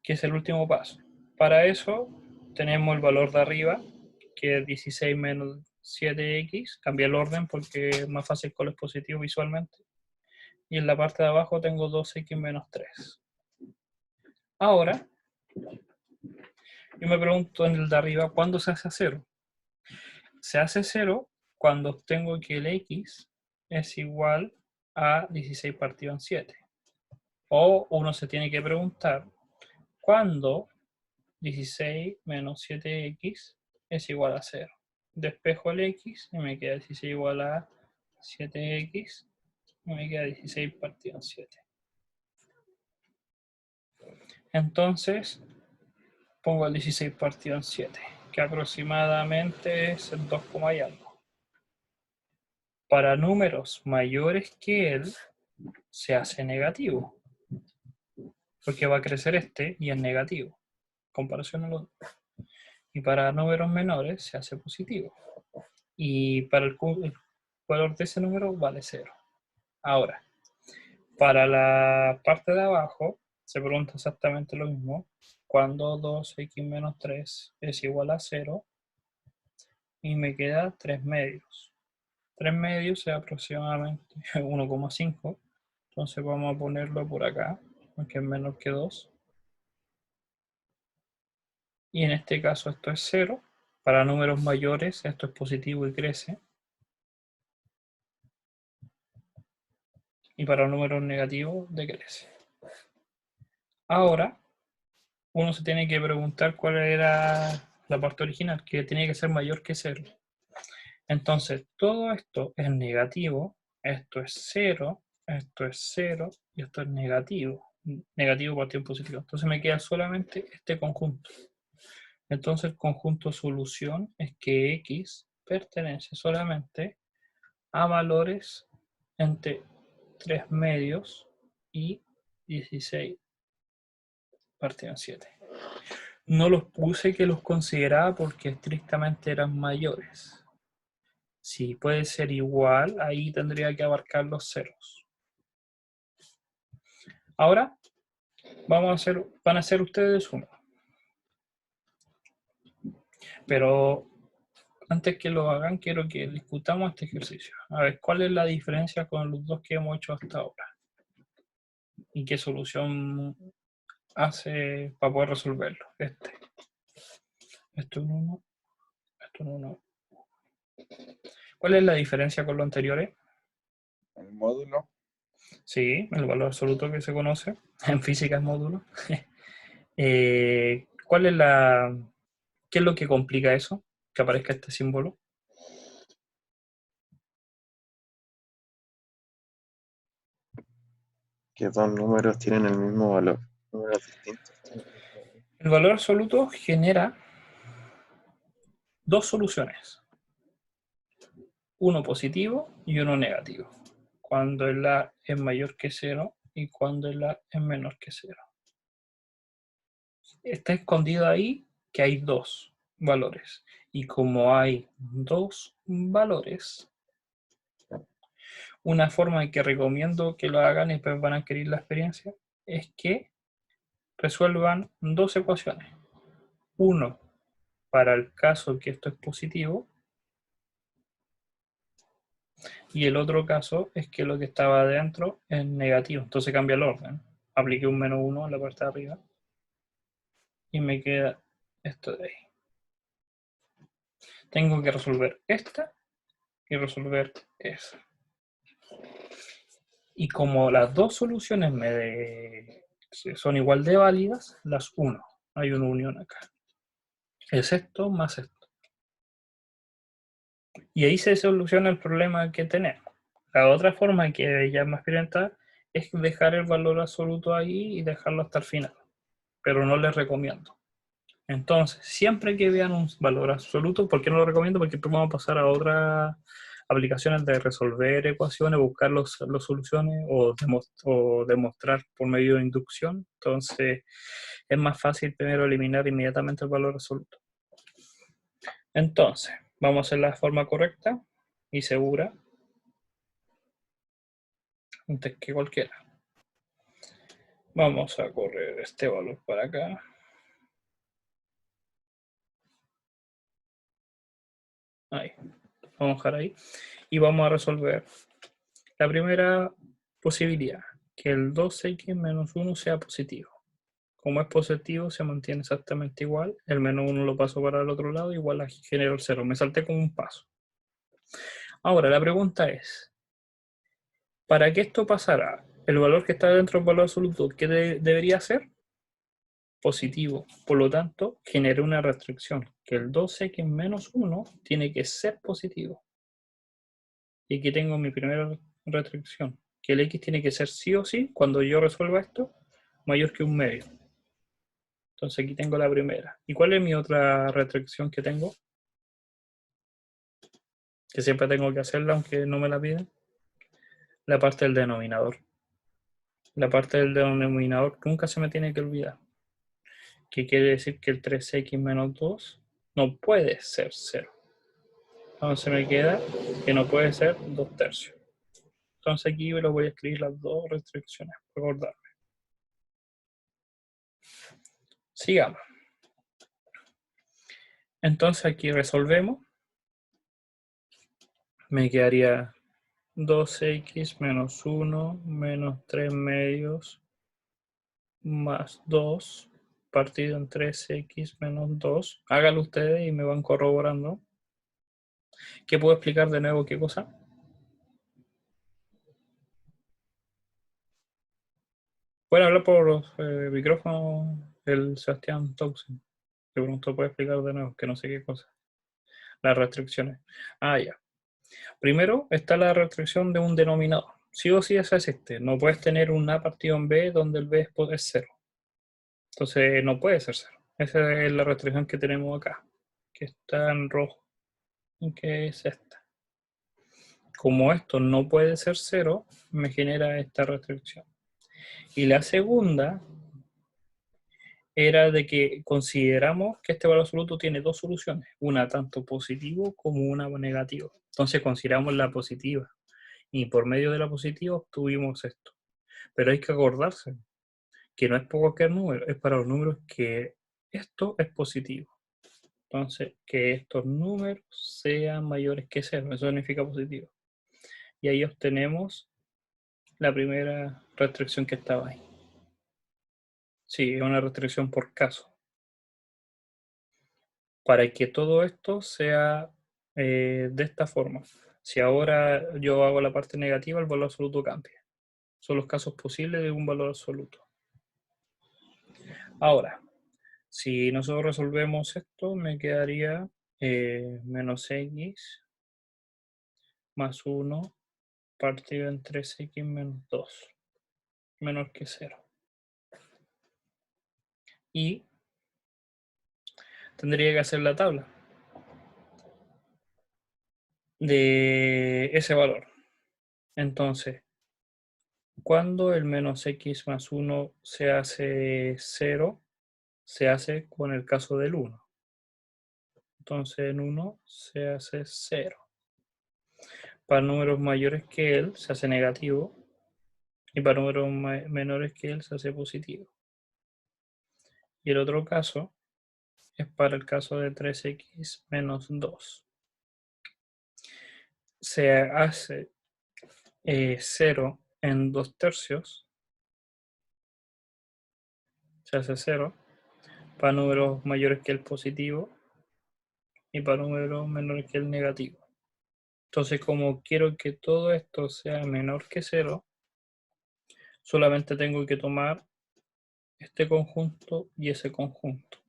que es el último paso. Para eso tenemos el valor de arriba, que es 16 menos 7x, cambié el orden porque es más fácil con los positivos visualmente. Y en la parte de abajo tengo 2x menos 3. Ahora, yo me pregunto en el de arriba, ¿cuándo se hace 0? Se hace 0 cuando obtengo que el x es igual a 16 partido en 7. O uno se tiene que preguntar, ¿cuándo 16 menos 7x es igual a 0? Despejo el x y me queda 16 igual a 7x y me queda 16 partido en 7. Entonces, pongo el 16 partido en 7, que aproximadamente es el 2, y algo. Para números mayores que él, se hace negativo, porque va a crecer este y es negativo, comparación al otro. Y para números menores se hace positivo. Y para el valor de ese número vale 0. Ahora, para la parte de abajo, se pregunta exactamente lo mismo. Cuando 2x menos 3 es igual a 0, y me queda 3 medios. 3 medios es aproximadamente 1,5. Entonces vamos a ponerlo por acá, porque es menor que 2. Y en este caso esto es 0. Para números mayores esto es positivo y crece. Y para números negativos decrece. Ahora, uno se tiene que preguntar cuál era la parte original, que tenía que ser mayor que 0. Entonces, todo esto es negativo, esto es 0, esto es 0 y esto es negativo. Negativo partido en positivo. Entonces me queda solamente este conjunto. Entonces el conjunto solución es que x pertenece solamente a valores entre 3 medios y 16 partido en 7. No los puse que los consideraba porque estrictamente eran mayores. Si puede ser igual, ahí tendría que abarcar los ceros. Ahora van a hacer ustedes uno. Pero antes que lo hagan, quiero que discutamos este ejercicio. A ver, ¿cuál es la diferencia con los dos que hemos hecho hasta ahora? ¿Y qué solución hace para poder resolverlo? Esto es un 1, esto es un 1. ¿Cuál es la diferencia con lo anteriores? El módulo. Sí, el valor absoluto que se conoce. En física es módulo. ¿Cuál es qué es lo que complica eso? Que aparezca este símbolo. Que dos números tienen el mismo valor. Números distintos. El valor absoluto genera dos soluciones. Uno positivo y uno negativo. Cuando el A es mayor que 0 y cuando el A es menor que 0. Está escondido ahí que hay dos valores. Y como hay dos valores, una forma en que recomiendo que lo hagan y después van a adquirir la experiencia es que resuelvan dos ecuaciones. Uno para el caso que esto es positivo y el otro caso es que lo que estaba adentro es negativo. Entonces cambia el orden. Apliqué un menos 1 en la parte de arriba y me queda esto de ahí. Tengo que resolver esta y resolver esa. Y como las dos soluciones son igual de válidas, las uno. Hay una unión acá. Es esto más esto. Y ahí se soluciona el problema que tenemos. La otra forma que ya es más orientada es dejar el valor absoluto ahí y dejarlo hasta el final. Pero no les recomiendo. Entonces, siempre que vean un valor absoluto, ¿por qué no lo recomiendo? Porque después vamos a pasar a otras aplicaciones de resolver ecuaciones, buscar las soluciones o demostrar por medio de inducción. Entonces, es más fácil primero eliminar inmediatamente el valor absoluto. Entonces, vamos a hacer la forma correcta y segura antes que cualquiera. Vamos a correr este valor para acá. Ahí. Vamos a dejar ahí. Y vamos a resolver la primera posibilidad, que el 2x menos 1 sea positivo. Como es positivo, se mantiene exactamente igual. El menos 1 lo paso para el otro lado, igual aquí genero el 0. Me salté con un paso. Ahora, la pregunta es, para que esto pasara, el valor que está dentro del valor absoluto, ¿qué debería ser? Positivo. Por lo tanto, generé una restricción, que el 2x menos 1 tiene que ser positivo. Y aquí tengo mi primera restricción, que el x tiene que ser sí o sí, cuando yo resuelva esto, mayor que un medio. Entonces aquí tengo la primera. ¿Y cuál es mi otra restricción que tengo? Que siempre tengo que hacerla aunque no me la piden. La parte del denominador. La parte del denominador nunca se me tiene que olvidar. Que quiere decir que el 3x menos 2 no puede ser 0. Entonces me queda que no puede ser 2 tercios. Entonces aquí me lo voy a escribir las dos restricciones, recordar. Sigamos. Entonces aquí resolvemos. Me quedaría 2x menos 1 menos 3 medios más 2 partido en 3x menos 2. Háganlo ustedes y me van corroborando. ¿Qué puedo explicar de nuevo? ¿Qué cosa? Pueden hablar por los micrófonos el Sebastián Tausen. De pronto puede explicar de nuevo, que no sé qué cosa. Las restricciones. Ah, ya. Primero está la restricción de un denominador. Sí o sí esa existe. No puedes tener un A partido en B donde el B es 0. Entonces no puede ser 0. Esa es la restricción que tenemos acá, que está en rojo, que es esta. Como esto no puede ser 0, me genera esta restricción. Y la segunda era de que consideramos que este valor absoluto tiene dos soluciones, una tanto positivo como una negativa. Entonces consideramos la positiva y por medio de la positiva obtuvimos esto. Pero hay que acordarse que no es por cualquier número, es para los números que esto es positivo. Entonces, que estos números sean mayores que 0, eso significa positivo. Y ahí obtenemos la primera restricción que estaba ahí. Sí, es una restricción por caso. Para que todo esto sea de esta forma. Si ahora yo hago la parte negativa, el valor absoluto cambia. Son los casos posibles de un valor absoluto. Ahora, si nosotros resolvemos esto, me quedaría menos x más 1 partido en 3x menos 2, menor que 0. Y tendría que hacer la tabla de ese valor. Entonces, cuando el menos x más 1 se hace 0, se hace con el caso del 1. Entonces en 1 se hace 0. Para números mayores que él se hace negativo y para números menores que él se hace positivo. Y el otro caso es para el caso de 3x menos 2. Se hace 0 en 2 tercios. Se hace 0 para números mayores que el positivo y para números menores que el negativo. Entonces, como quiero que todo esto sea menor que 0, solamente tengo que tomar este conjunto y ese conjunto.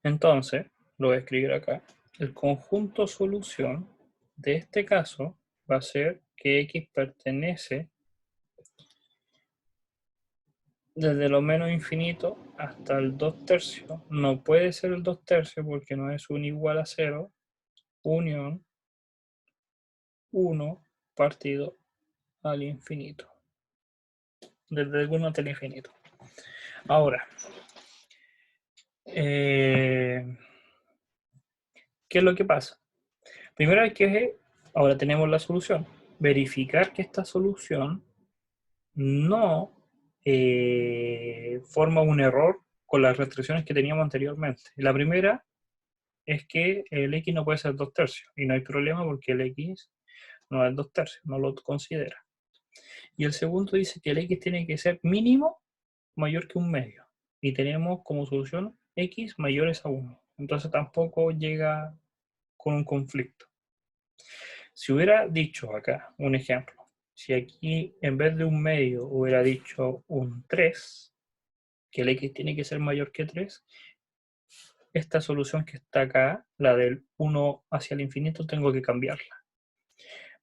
Entonces, lo voy a escribir acá. El conjunto solución de este caso va a ser que x pertenece desde lo menos infinito hasta el 2 tercios. No puede ser el 2 tercios porque no es un igual a 0, unión 1 partido al infinito. Desde el 1 hasta el infinito. Ahora, ¿qué es lo que pasa? Primero hay que, ahora tenemos la solución, verificar que esta solución no forma un error con las restricciones que teníamos anteriormente. La primera es que el x no puede ser 2 tercios y no hay problema porque el x no es 2 tercios, no lo considera. Y el segundo dice que el x tiene que ser mínimo mayor que un medio y tenemos como solución x mayores a 1. Entonces tampoco llega con un conflicto. Si hubiera dicho acá un ejemplo, si aquí en vez de un medio hubiera dicho un 3, que el x tiene que ser mayor que 3, esta solución que está acá, la del 1 hacia el infinito, tengo que cambiarla.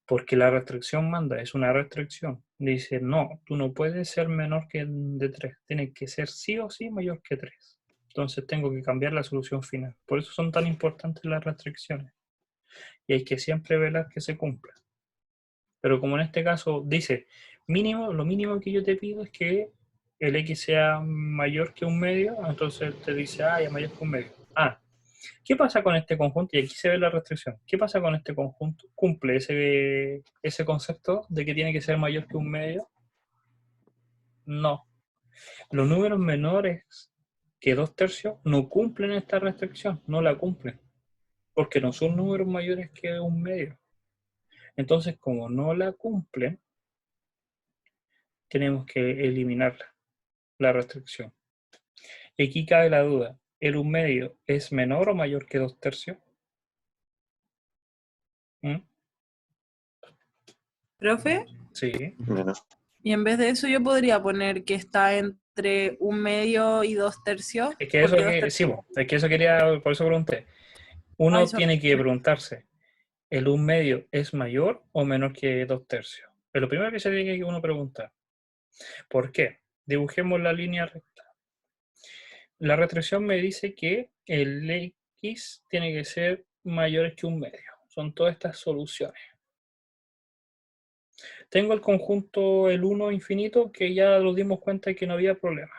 Porque la restricción manda, es una restricción. Dice, no, tú no puedes ser menor que de 3, tiene que ser sí o sí mayor que 3. Entonces tengo que cambiar la solución final. Por eso son tan importantes las restricciones. Y hay que siempre velar que se cumpla. Pero como en este caso dice, mínimo, lo mínimo que yo te pido es que el x sea mayor que un medio, entonces te dice, ya mayor que un medio. ¿Qué pasa con este conjunto? Y aquí se ve la restricción. ¿Qué pasa con este conjunto? ¿Cumple ese concepto de que tiene que ser mayor que un medio? No. Los números menores que 2 tercios no cumplen esta restricción, no la cumplen, porque no son números mayores que un medio. Entonces, como no la cumplen, tenemos que eliminarla, la restricción. Y aquí cabe la duda, ¿el 1 medio es menor o mayor que 2 tercios? ¿Mm? ¿Profe? Sí. Menos. Y en vez de eso yo podría poner que está entre 1/2 y 2 tercios. Es que eso, porque 2 tercios... sí, es que eso quería, por eso pregunté. Uno Ay, tiene que preguntarse, ¿el 1 medio es mayor o menor que 2 tercios? Es lo primero que se tiene que uno preguntar. ¿Por qué? Dibujemos la línea recta. La restricción me dice que el x tiene que ser mayor que 1 medio. Son todas estas soluciones. Tengo el conjunto el 1 infinito que ya nos dimos cuenta que no había problema,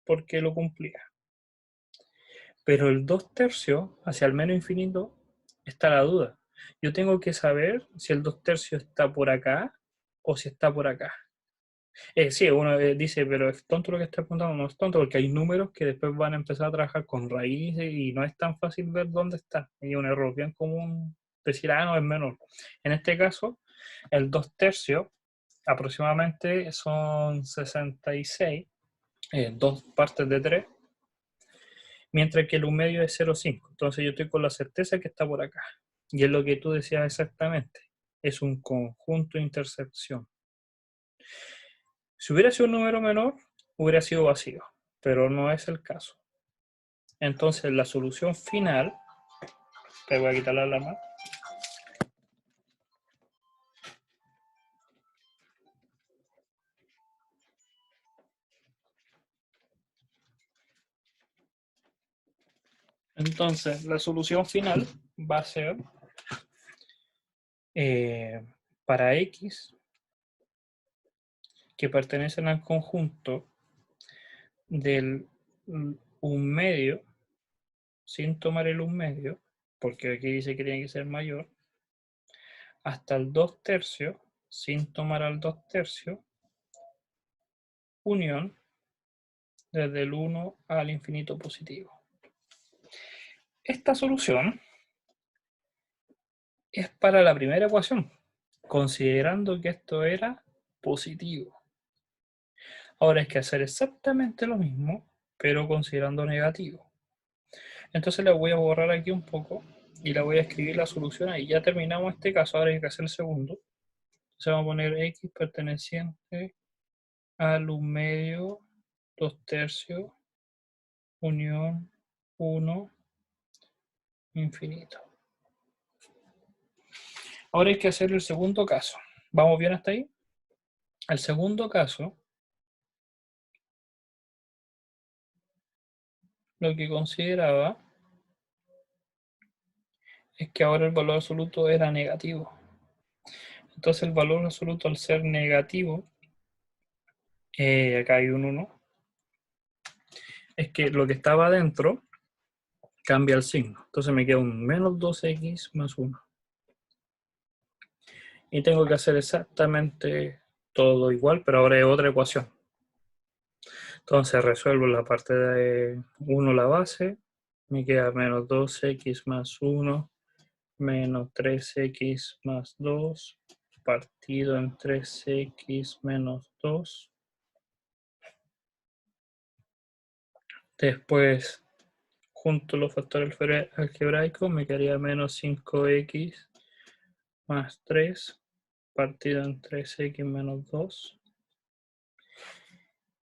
porque lo cumplía. Pero el 2 tercios hacia el menos infinito está la duda. Yo tengo que saber si el 2 tercios está por acá o si está por acá. Sí, uno dice, pero es tonto lo que está preguntando. No es tonto porque hay números que después van a empezar a trabajar con raíces y no es tan fácil ver dónde está. Y un error bien común decir, no, es menor. En este caso, el 2 tercios aproximadamente son 66, 2 partes de 3, mientras que el 1 medio es 0,5. Entonces yo estoy con la certeza que está por acá. Y es lo que tú decías exactamente. Es un conjunto de intersección. Si hubiera sido un número menor, hubiera sido vacío, pero no es el caso. Entonces la solución final, te voy a quitar la alarma. Entonces la solución final va a ser para x que pertenecen al conjunto del 1 medio, sin tomar el 1 medio, porque aquí dice que tiene que ser mayor, hasta el 2 tercios, sin tomar al 2 tercios, unión desde el 1 al infinito positivo. Esta solución es para la primera ecuación, considerando que esto era positivo. Ahora hay que hacer exactamente lo mismo, pero considerando negativo. Entonces la voy a borrar aquí un poco y la voy a escribir la solución ahí. Ya terminamos este caso, ahora hay que hacer el segundo. Entonces vamos a poner x perteneciente al 1/2, 2/3, unión 1, infinito. Ahora hay que hacer el segundo caso. ¿Vamos bien hasta ahí? El segundo caso, lo que consideraba es que ahora el valor absoluto era negativo. Entonces el valor absoluto al ser negativo, acá hay un 1, es que lo que estaba adentro cambia el signo. Entonces me queda un menos 2x más 1. Y tengo que hacer exactamente todo igual, pero ahora es otra ecuación. Entonces resuelvo la parte de 1 la base, me queda menos 2x más 1, menos 3x más 2, partido en 3x menos 2. Después, junto los factores algebraicos, me quedaría menos 5x más 3, partido en 3x menos 2.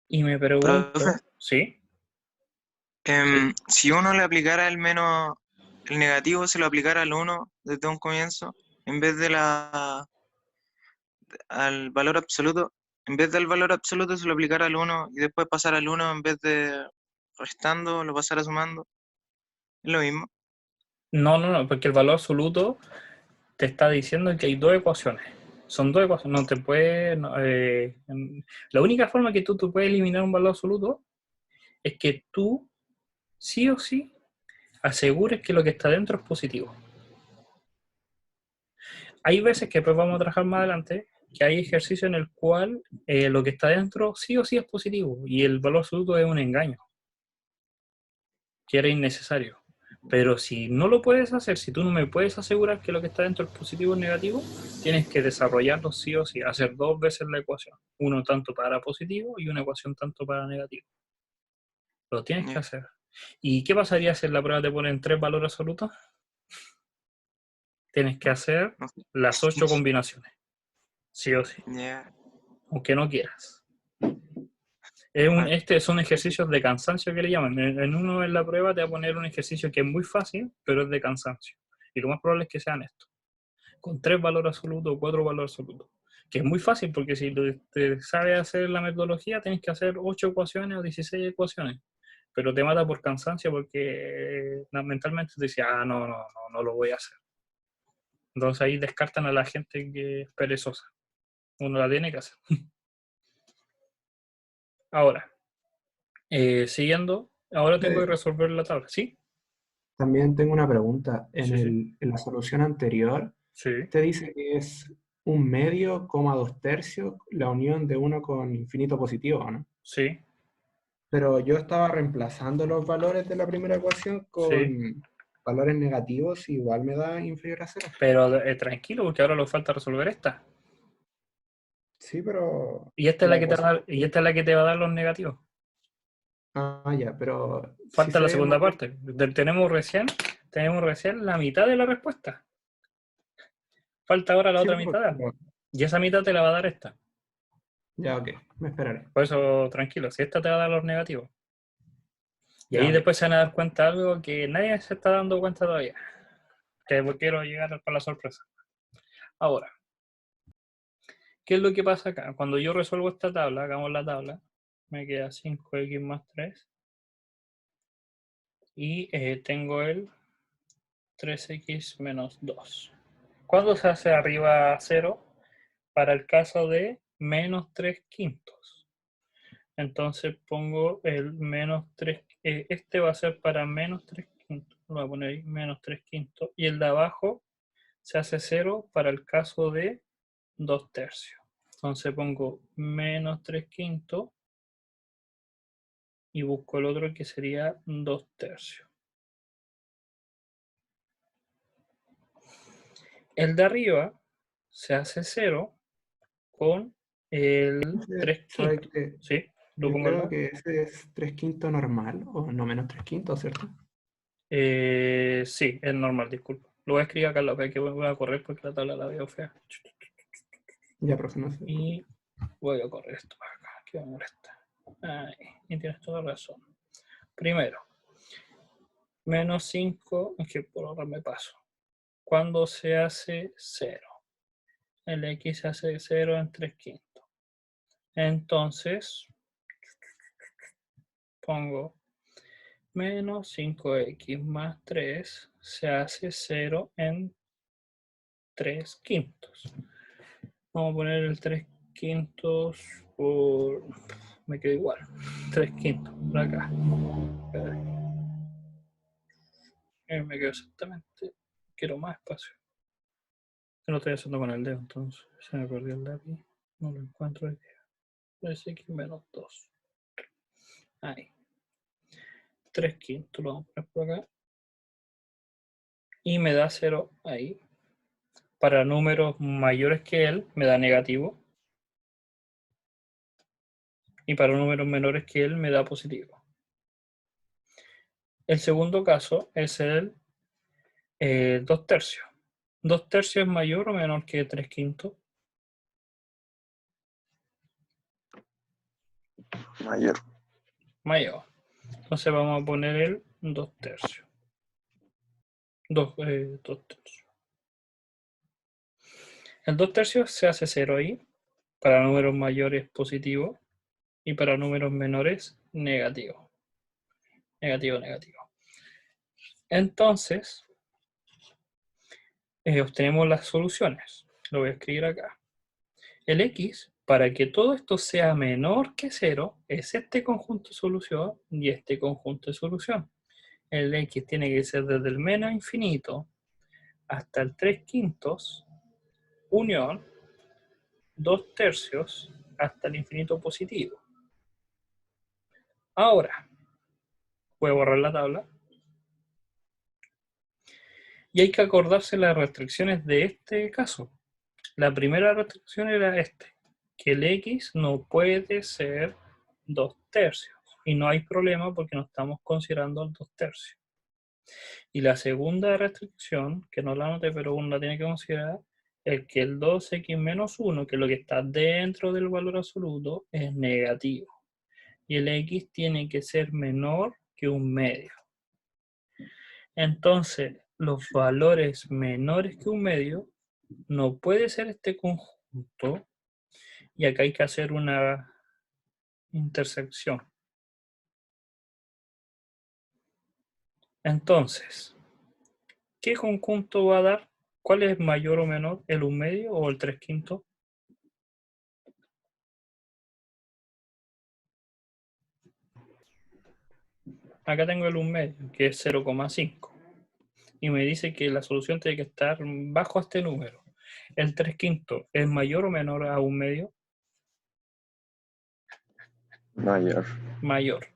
Y me pregunto, Profe, ¿sí? si uno le aplicara el negativo se lo aplicara al 1 desde un comienzo, en vez de al valor absoluto, en vez del valor absoluto se lo aplicara al 1 y después pasar al 1 en vez de restando, lo pasara sumando, es lo mismo. No, porque el valor absoluto te está diciendo que hay dos ecuaciones. Son dos ecuaciones, no te puede... la única forma que tú puedes eliminar un valor absoluto es que tú, sí o sí, asegures que lo que está dentro es positivo. Hay veces que pues vamos a trabajar más adelante, que hay ejercicios en el cual lo que está dentro sí o sí es positivo y el valor absoluto es un engaño, que era innecesario. Pero si no lo puedes hacer, si tú no me puedes asegurar que lo que está dentro es positivo o negativo, tienes que desarrollarlo sí o sí, hacer dos veces la ecuación. Uno tanto para positivo y una ecuación tanto para negativo. Lo tienes que hacer. ¿Y qué pasaría si en la prueba te ponen 3 valores absolutos? Tienes que hacer las 8 combinaciones. Sí o sí. Aunque no quieras. Son ejercicios de cansancio que le llaman. En uno en la prueba te va a poner un ejercicio que es muy fácil, pero es de cansancio. Y lo más probable es que sean estos. Con 3 valores absolutos o 4 valores absolutos. Que es muy fácil porque si te sabes hacer la metodología, tienes que hacer 8 ecuaciones o 16 ecuaciones. Pero te mata por cansancio porque mentalmente te dice, no lo voy a hacer. Entonces ahí descartan a la gente que es perezosa. Uno la tiene que hacer. Ahora, siguiendo, ahora tengo que resolver la tabla, ¿sí? También tengo una pregunta. Sí. En la solución anterior, Sí. te dice que es 1/2, 2/3, la unión de 1 con infinito positivo, ¿no? Sí. Pero yo estaba reemplazando los valores de la primera ecuación con valores negativos y igual me da inferior a 0. Pero tranquilo, porque ahora nos falta resolver esta. Sí, pero... Y esta es la que te va a dar los negativos. Ah, ya, pero... Falta la segunda parte. Tenemos recién la mitad de la respuesta. Falta ahora la otra mitad. Y esa mitad te la va a dar esta. Ya, ok, me esperaré. Por eso, tranquilo, si esta te va a dar los negativos. Y ahí Ya, después se van a dar cuenta de algo que nadie se está dando cuenta todavía. Que quiero llegar para la sorpresa. Ahora, ¿qué es lo que pasa acá? Cuando yo resuelvo esta tabla, hagamos la tabla, me queda 5x más 3. Y tengo el 3x menos 2. ¿Cuándo se hace arriba 0? Para el caso de menos 3/5. Entonces pongo el menos 3. Este va a ser para menos 3/5. Lo voy a poner ahí, menos 3/5. Y el de abajo se hace 0 para el caso de 2/3. Entonces pongo menos 3/5 y busco el otro que sería 2/3. El de arriba se hace 0 con el 3/5. ¿Sabes qué? ¿Sí? Lo Yo pongo al creo lado. que ese es 3/5 normal, o no menos 3/5, ¿cierto? Sí, es normal, disculpa. Lo voy a escribir acá en la web que voy a correr porque la tabla la veo fea. Ya, profe, no sé. Y voy a correr esto para acá, que me molesta. Ay, y tienes toda razón. Primero, menos 5, es que por ahora me paso. Cuando se hace 0, el x se hace 0 en 3/5. Entonces, pongo menos 5x más 3 se hace 0 en 3/5. Vamos a poner el 3/5 por... me queda igual. 3/5 por acá. Me quedo exactamente. Quiero más espacio. Lo estoy haciendo con el dedo, entonces se me perdió el lápiz. No lo encuentro hoy día. 3x menos 2. Ahí. 3/5 lo vamos a poner por acá. Y me da 0 ahí. Para números mayores que él, me da negativo. Y para números menores que él, me da positivo. El segundo caso es el 2/3. 2/3 es mayor o menor que 3/5. Mayor. Mayor. Entonces vamos a poner el 2/3. 2/3. El 2/3 se hace 0 ahí. Para números mayores positivo. Y para números menores negativo. Negativo, negativo. Entonces, obtenemos las soluciones. Lo voy a escribir acá. El x, para que todo esto sea menor que 0, es este conjunto de solución y este conjunto de solución. El x tiene que ser desde el menos infinito hasta el 3/5, unión 2/3 hasta el infinito positivo. Ahora, voy a borrar la tabla. Y hay que acordarse las restricciones de este caso. La primera restricción era que el x no puede ser 2/3. Y no hay problema porque no estamos considerando el 2/3. Y la segunda restricción, que no la anoté, pero uno la tiene que considerar, es que el 2x menos 1, que es lo que está dentro del valor absoluto, es negativo. Y el x tiene que ser menor que 1/2. Entonces, los valores menores que 1/2 no puede ser este conjunto. Y acá hay que hacer una intersección. Entonces, ¿qué conjunto va a dar? ¿Cuál es mayor o menor? ¿El 1/2 o el 3/5? Acá tengo el 1/2, que es 0,5. Y me dice que la solución tiene que estar bajo este número. ¿El 3/5 es mayor o menor a 1/2? Mayor. Mayor.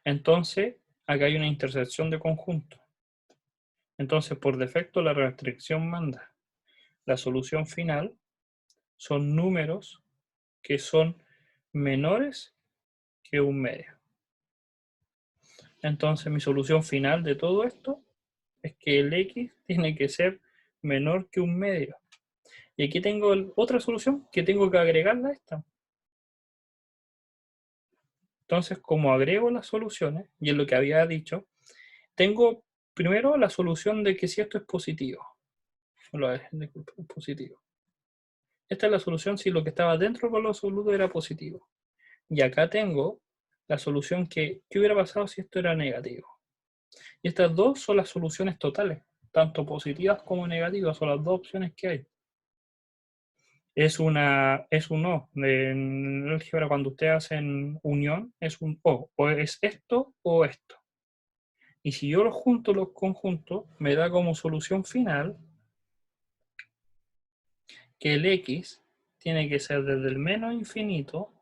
Entonces, acá hay una intersección de conjuntos. Entonces, por defecto, la restricción manda. La solución final son números que son menores que 1/2. Entonces, mi solución final de todo esto es que el x tiene que ser menor que 1/2. Y aquí tengo otra solución que tengo que agregarla a esta. Entonces, como agrego las soluciones, y es lo que había dicho, tengo primero la solución de que si esto es positivo. Disculpa, es positivo. Esta es la solución si lo que estaba dentro del valor absoluto era positivo. Y acá tengo la solución que, ¿qué hubiera pasado si esto era negativo? Y estas dos son las soluciones totales, tanto positivas como negativas, son las dos opciones que hay. Es un O. En álgebra, cuando ustedes hacen unión, es un o es esto o esto. Y si yo los junto, los conjuntos, me da como solución final que el x tiene que ser desde el menos infinito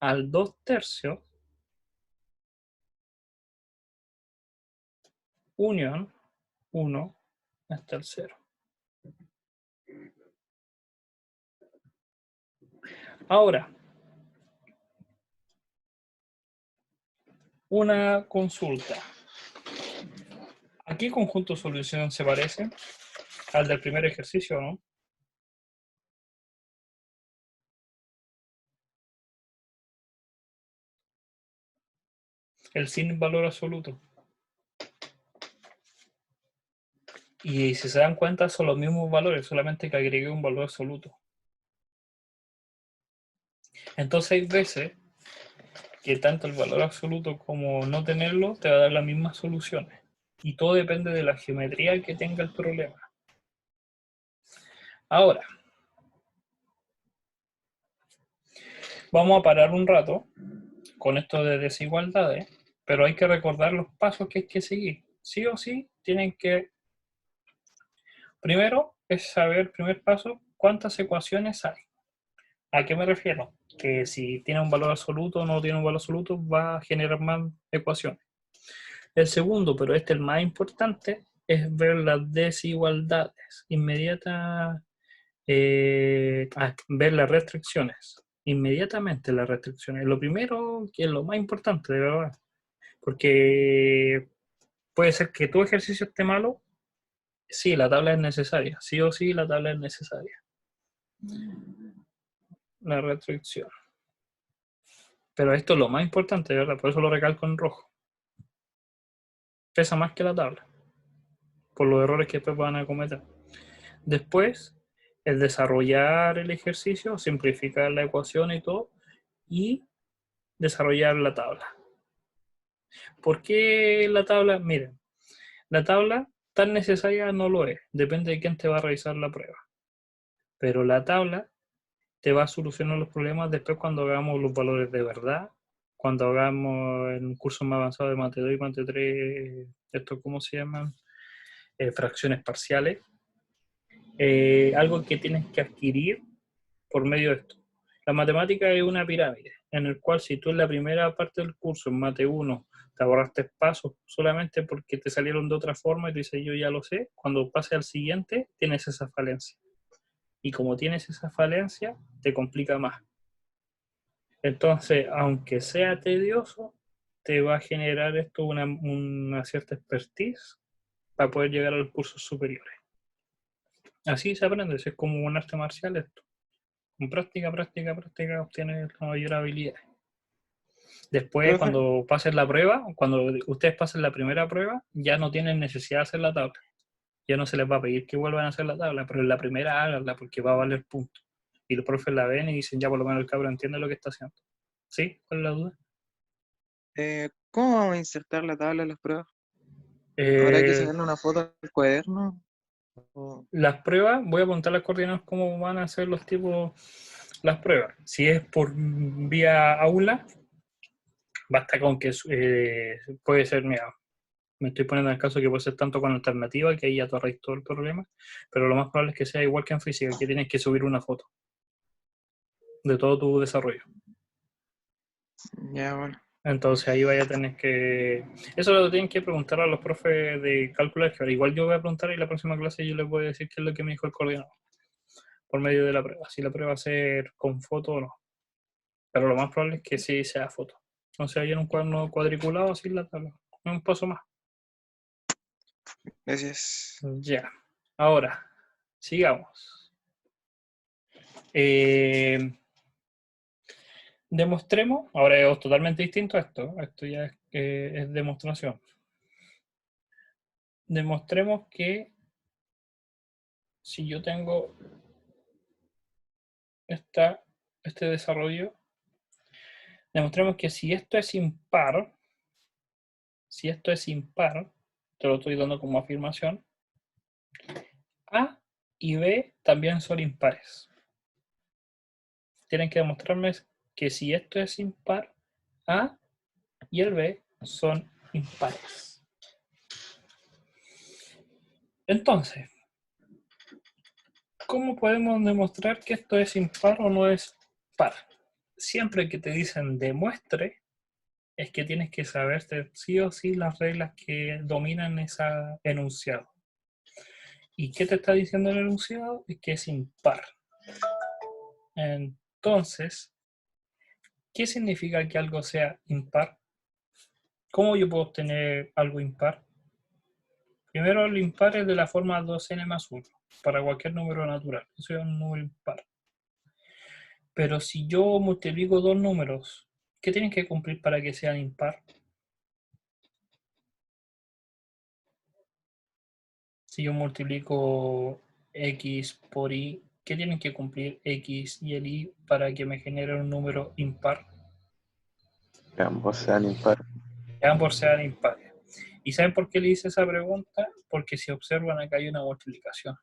al 2/3 unión 1 hasta el 0. Ahora, una consulta. ¿A qué conjunto de solución se parece? ¿Al del primer ejercicio o no? El sin valor absoluto. Y si se dan cuenta, son los mismos valores, solamente que agregué un valor absoluto. Entonces hay veces que tanto el valor absoluto como no tenerlo te va a dar las mismas soluciones. Y todo depende de la geometría que tenga el problema. Ahora, vamos a parar un rato con esto de desigualdades, pero hay que recordar los pasos que hay que seguir. Sí o sí, tienen que... Primero es saber, primer paso, cuántas ecuaciones hay. ¿A qué me refiero? Que si tiene un valor absoluto o no tiene un valor absoluto, va a generar más ecuaciones. El segundo, pero este es el más importante, es ver las desigualdades inmediatas, ver las restricciones. Inmediatamente las restricciones. Lo primero, que es lo más importante, de verdad. Porque puede ser que tu ejercicio esté malo, sí, la tabla es necesaria. Sí o sí, la tabla es necesaria. La restricción. Pero esto es lo más importante, de verdad, por eso lo recalco en rojo. Pesa más que la tabla, por los errores que después van a cometer. Después, el desarrollar el ejercicio, simplificar la ecuación y todo, y desarrollar la tabla. ¿Por qué la tabla? Miren, la tabla tan necesaria no lo es, depende de quién te va a revisar la prueba. Pero la tabla te va a solucionar los problemas después cuando hagamos los valores de verdad, cuando hagamos en un curso más avanzado de Mate 2 y Mate 3, esto ¿cómo se llaman? Fracciones parciales. Algo que tienes que adquirir por medio de esto. La matemática es una pirámide, en el cual si tú en la primera parte del curso, en Mate 1, te ahorraste pasos solamente porque te salieron de otra forma y tú dices, yo ya lo sé, cuando pases al siguiente, tienes esa falencia. Y como tienes esa falencia, te complica más. Entonces, aunque sea tedioso, te va a generar esto una cierta expertise para poder llegar a los cursos superiores. Así se aprende, es como un arte marcial esto. Con práctica obtienes la mayor habilidad. Después, Profe, cuando pasen la prueba, cuando ustedes pasen la primera prueba, ya no tienen necesidad de hacer la tabla. Ya no se les va a pedir que vuelvan a hacer la tabla, pero en la primera háganla porque va a valer punto. Y los profes la ven y dicen, ya por lo menos el cabrón entiende lo que está haciendo. ¿Sí? ¿Cuál es la duda? ¿cómo vamos a insertar la tabla en las pruebas? ¿Habrá que sacarle una foto al cuaderno? ¿O- Las pruebas, voy a apuntar las coordenadas cómo van a ser los tipos, las pruebas. Si es por vía aula, basta con que puede ser, mira, me estoy poniendo en el caso que puede ser tanto con alternativa, que ahí ya te arreglas todo el problema, pero lo más probable es que sea igual que en física, que tienes que subir una foto de todo tu desarrollo. Ya, bueno. Entonces ahí vaya a tener que... Eso lo tienen que preguntar a los profes de cálculo álgebra. Igual yo voy a preguntar y en la próxima clase yo les voy a decir qué es lo que me dijo el coordinador por medio de la prueba. Si la prueba va a ser con foto o no. Pero lo más probable es que sí sea foto. O sea, hay en un cuaderno cuadriculado así la tabla. Un paso más. Gracias. Ya. Ahora, sigamos. Demostremos, ahora es totalmente distinto a esto. Esto ya es demostración. Demostremos que si yo tengo este desarrollo, demostremos que si esto es impar, te lo estoy dando como afirmación, A y B también son impares. Tienen que demostrarme que si esto es impar, A y el B son impares. Entonces, ¿cómo podemos demostrar que esto es impar o no es par? Siempre que te dicen demuestre, es que tienes que saberte sí o sí las reglas que dominan ese enunciado. ¿Y qué te está diciendo el enunciado? Es que es impar. Entonces, ¿qué significa que algo sea impar? ¿Cómo yo puedo obtener algo impar? Primero, el impar es de la forma 2n más 1, para cualquier número natural. Eso es un número impar. Pero si yo multiplico dos números, ¿qué tienen que cumplir para que sean impar? Si yo multiplico x por y, ¿qué tienen que cumplir x y el y para que me genere un número impar? Que ambos sean impar. Que ambos sean impares. ¿Y saben por qué le hice esa pregunta? Porque si observan acá hay una multiplicación.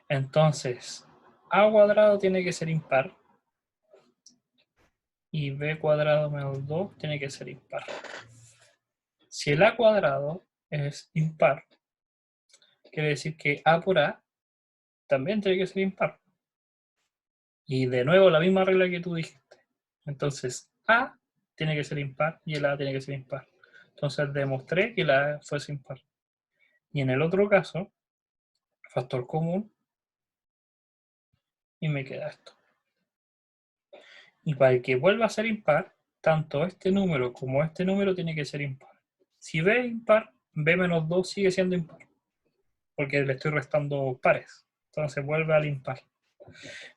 Entonces, a cuadrado tiene que ser impar y b cuadrado menos 2 tiene que ser impar. Si el a cuadrado es impar, quiere decir que a por a también tiene que ser impar. Y de nuevo la misma regla que tú dijiste. Entonces, a tiene que ser impar y el a tiene que ser impar. Entonces demostré que la a fuese impar. Y en el otro caso, factor común, y me queda esto. Y para que vuelva a ser impar, tanto este número como este número tiene que ser impar. Si b es impar, b menos 2 sigue siendo impar, porque le estoy restando pares. Entonces vuelve al impar.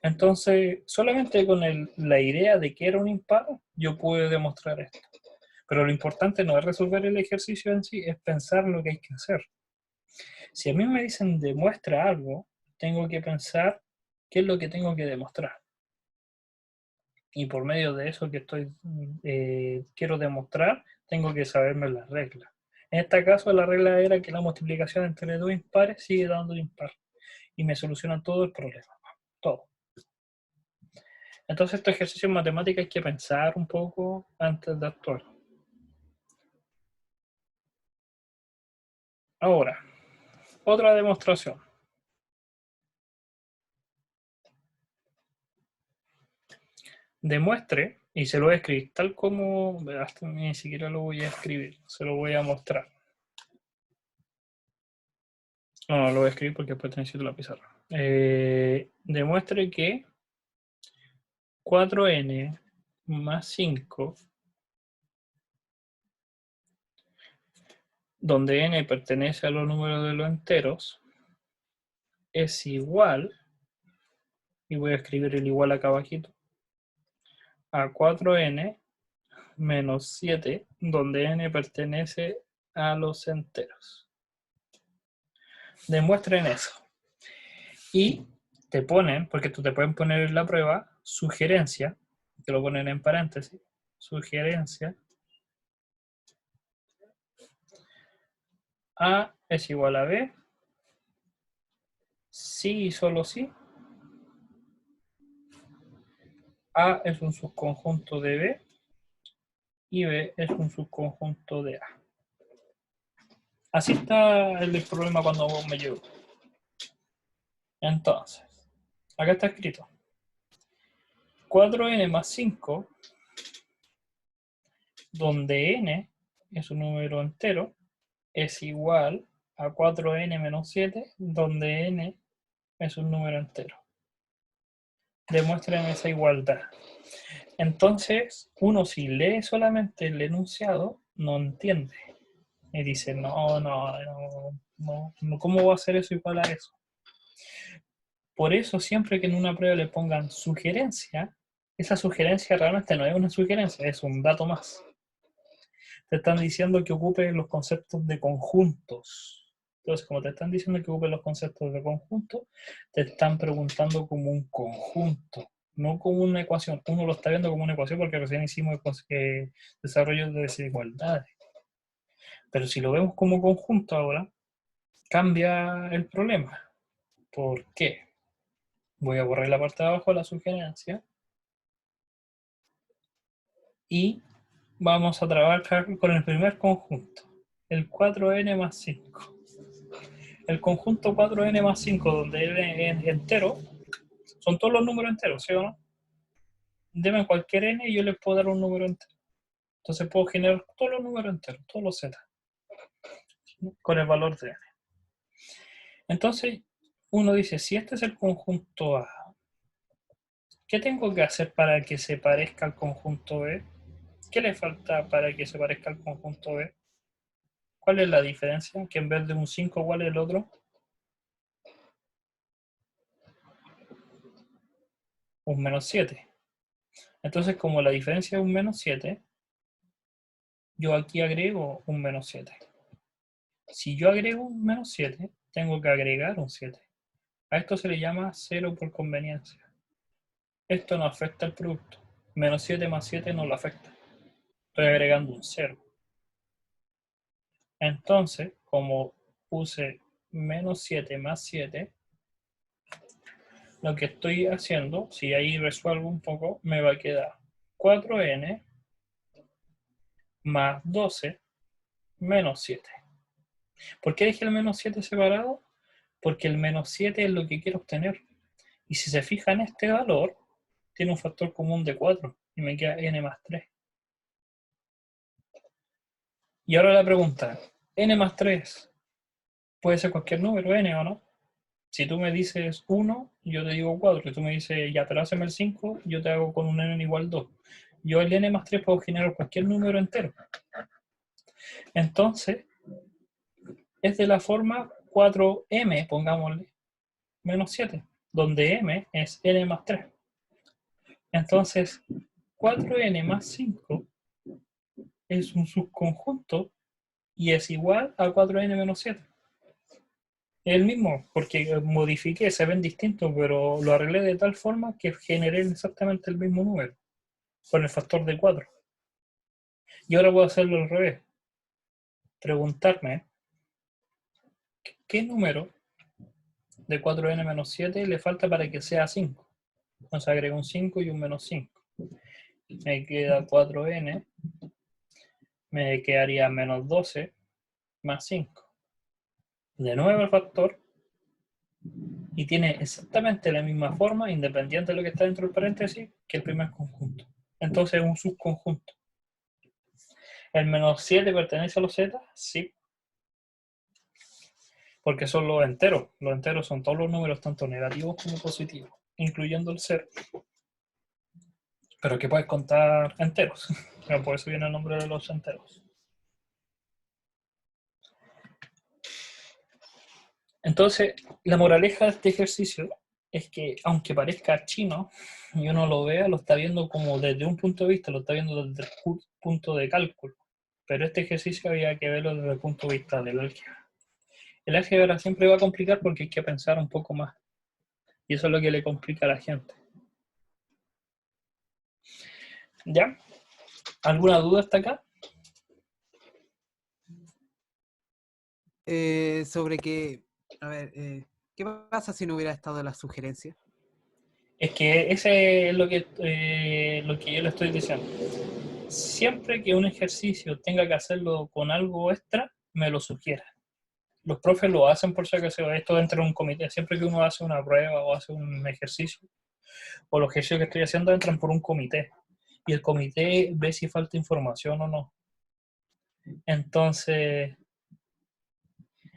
Entonces, solamente con la idea de que era un impar, yo pude demostrar esto. Pero lo importante no es resolver el ejercicio en sí, es pensar lo que hay que hacer. Si a mí me dicen demuestra algo, tengo que pensar qué es lo que tengo que demostrar. Y por medio de eso que quiero demostrar, tengo que saberme las reglas. En este caso, la regla era que la multiplicación entre dos impares sigue dando impar. Y me soluciona todo el problema. Todo. Entonces, estos ejercicios matemáticos hay que pensar un poco antes de actuar. Ahora, otra demostración. Demuestre, y se lo voy a escribir tal como, hasta ni siquiera lo voy a escribir, se lo voy a mostrar. No, lo voy a escribir porque después necesito la pizarra. Demuestre que 4n más 5, donde n pertenece a los números de los enteros, es igual, y voy a escribir el igual acá abajito, a 4n menos 7, donde n pertenece a los enteros. Demuestren eso. Y te ponen, porque tú te pueden poner en la prueba, sugerencia, te lo ponen en paréntesis, sugerencia, A es igual a B, sí y solo sí, A es un subconjunto de B y B es un subconjunto de A. Así está el problema cuando me llegó. Entonces, acá está escrito 4n más 5, donde n es un número entero, es igual a 4n menos 7, donde n es un número entero. Demuestren esa igualdad. Entonces, uno si lee solamente el enunciado, no entiende. Y dice, no, ¿cómo va a ser eso igual a eso? Por eso, siempre que en una prueba le pongan sugerencia, esa sugerencia realmente no es una sugerencia, es un dato más. Te están diciendo que ocupe los conceptos de conjuntos. Entonces, como te están diciendo que ocupe los conceptos de conjunto, te están preguntando como un conjunto, no como una ecuación. Uno lo está viendo como una ecuación porque recién hicimos desarrollo de desigualdades. Pero si lo vemos como conjunto ahora, cambia el problema. ¿Por qué? Voy a borrar la parte de abajo de la sugerencia. Y vamos a trabajar con el primer conjunto, el 4n más 5. El conjunto 4n más 5, donde n es entero, son todos los números enteros, ¿sí o no? deme cualquier n y yo les puedo dar un número entero. Entonces puedo generar todos los números enteros, todos los z, con el valor de n. Entonces, uno dice, si este es el conjunto A, ¿qué tengo que hacer para que se parezca al conjunto B? ¿Qué le falta para que se parezca al conjunto B? ¿Cuál es la diferencia? Que en vez de un 5, ¿cuál es el otro? Un menos 7. Entonces, como la diferencia es un menos 7, yo aquí agrego un menos 7. Si yo agrego un menos 7, tengo que agregar un 7. A esto se le llama 0 por conveniencia. Esto no afecta al producto. Menos 7 más 7 no lo afecta. Estoy agregando un 0. Entonces, como puse menos 7 más 7, lo que estoy haciendo, si ahí resuelvo un poco, me va a quedar 4n más 12 menos 7. ¿Por qué dejé el menos 7 separado? Porque el menos 7 es lo que quiero obtener. Y si se fijan, este valor tiene un factor común de 4 y me queda n más 3. Y ahora la pregunta, n más 3 puede ser cualquier número, n o no. Si tú me dices 1, yo te digo 4. Si tú me dices, ya, pero hazme el 5, yo te hago con un n igual 2. Yo el n más 3 puedo generar cualquier número entero. Entonces, es de la forma 4m, pongámosle, menos 7, donde m es n más 3. Entonces, 4n más 5 es un subconjunto y es igual a 4n menos 7. Es el mismo, porque modifiqué, se ven distintos, pero lo arreglé de tal forma que generé exactamente el mismo número, con el factor de 4. Y ahora puedo hacerlo al revés. Preguntarme, ¿qué número de 4n menos 7 le falta para que sea 5? Entonces agrego un 5 y un menos 5. Me queda 4n, me quedaría menos 12 más 5. De nuevo el factor, y tiene exactamente la misma forma, independiente de lo que está dentro del paréntesis, que el primer conjunto. Entonces es un subconjunto. ¿El menos 7 pertenece a los z? Sí. Porque son los enteros. Los enteros son todos los números, tanto negativos como positivos, incluyendo el 0. Pero que puedes contar enteros. Por eso viene el nombre de los enteros. Entonces, la moraleja de este ejercicio es que, aunque parezca chino, y uno lo vea, lo está viendo como desde un punto de vista, lo está viendo desde el punto de cálculo. Pero este ejercicio había que verlo desde el punto de vista del álgebra. El álgebra siempre va a complicar porque hay que pensar un poco más. Y eso es lo que le complica a la gente. ¿Ya? ¿Alguna duda hasta acá? Sobre que, a ver, ¿qué pasa si no hubiera estado la sugerencia? Es que ese es lo que yo le estoy diciendo. Siempre que un ejercicio tenga que hacerlo con algo extra, me lo sugiera. Los profes lo hacen por si acaso, esto entra en un comité. Siempre que uno hace una prueba o hace un ejercicio, o los ejercicios que estoy haciendo entran por un comité. Y el comité ve si falta información o no. Entonces,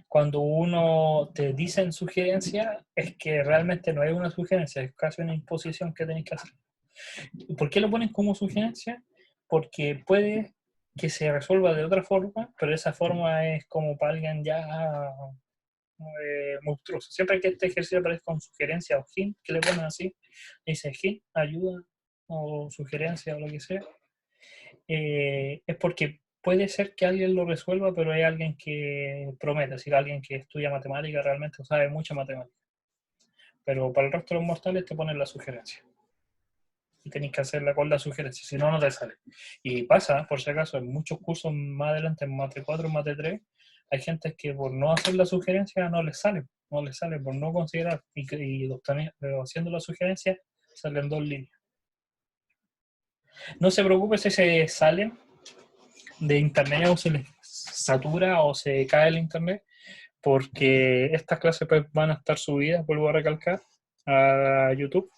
cuando uno te dicen sugerencia, es que realmente no es una sugerencia, es casi una imposición que tenéis que hacer. ¿Y por qué lo ponen como sugerencia? Porque puede que se resuelva de otra forma, pero esa forma es como para alguien ya monstruoso. Siempre que este ejercicio aparezca con sugerencia o hint, que le ponen así, dice hint, ayuda o sugerencia o lo que sea, es porque puede ser que alguien lo resuelva, pero hay alguien que promete, es decir, alguien que estudia matemática realmente o sabe mucha matemática. Pero para el resto de los mortales te ponen la sugerencia. Y tenéis que hacerla con la sugerencia, si no, no te sale. Y pasa, por si acaso, en muchos cursos más adelante, en Mate 4, Mate 3, hay gente que por no hacer la sugerencia no les sale por no considerar. Y pero haciendo la sugerencia salen 2 líneas. No se preocupe si se salen de internet o se les satura o se cae el internet, porque estas clases pues van a estar subidas, vuelvo a recalcar, a YouTube.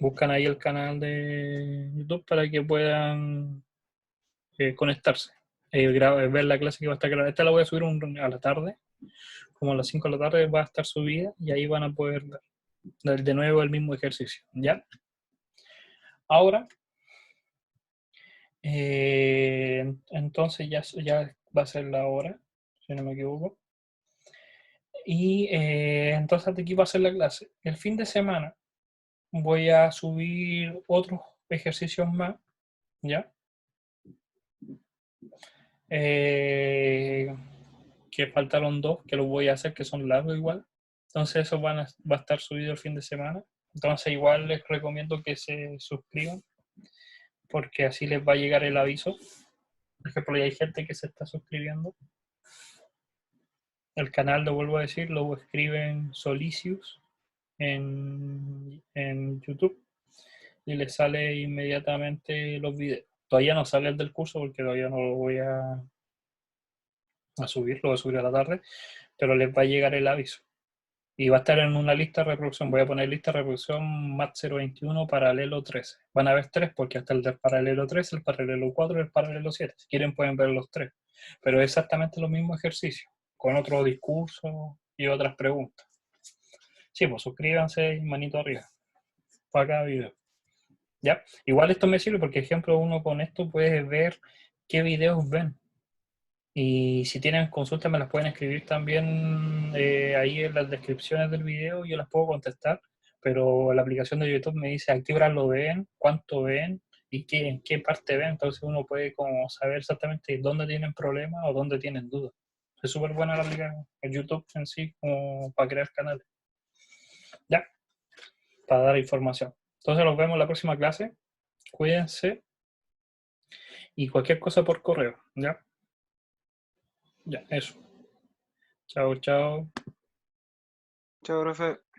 Buscan ahí el canal de YouTube para que puedan conectarse. Ver la clase que va a estar grabada. Esta la voy a subir a la tarde, como a las 5 de la tarde va a estar subida y ahí van a poder ver de nuevo el mismo ejercicio. ¿Ya? Ahora, entonces ya va a ser la hora, si no me equivoco. Y entonces aquí va a ser la clase. El fin de semana voy a subir otros ejercicios más, ¿ya? Que faltaron 2, que los voy a hacer, que son largos igual. Entonces eso va a estar subido el fin de semana. Entonces igual les recomiendo que se suscriban, porque así les va a llegar el aviso. Por ejemplo, ya hay gente que se está suscribiendo. El canal, lo vuelvo a decir, lo escriben Solicius en YouTube y les sale inmediatamente los videos. Todavía no sale el del curso porque todavía no lo voy a subir, lo voy a subir a la tarde, pero les va a llegar el aviso. Y va a estar en una lista de reproducción. Voy a poner lista de reproducción MAT 021 paralelo 13. Van a haber 3 porque hasta el del paralelo 13, el paralelo 4 y el paralelo 7. Si quieren pueden ver los 3. Pero es exactamente los mismos ejercicios, con otro discurso y otras preguntas. Sí, pues suscríbanse y manito arriba para cada video. ¿Ya? Igual esto me sirve porque, ejemplo, uno con esto puede ver qué videos ven. Y si tienen consultas me las pueden escribir también ahí en las descripciones del video, yo las puedo contestar, pero la aplicación de YouTube me dice a qué hora lo ven, cuánto ven y en qué parte ven, entonces uno puede como saber exactamente dónde tienen problemas o dónde tienen dudas. Es súper buena la aplicación, el YouTube en sí, como para crear canales. Ya, para dar información. Entonces nos vemos en la próxima clase, cuídense y cualquier cosa por correo, ¿ya? Ya, eso. Chao, chao. Chao, profe.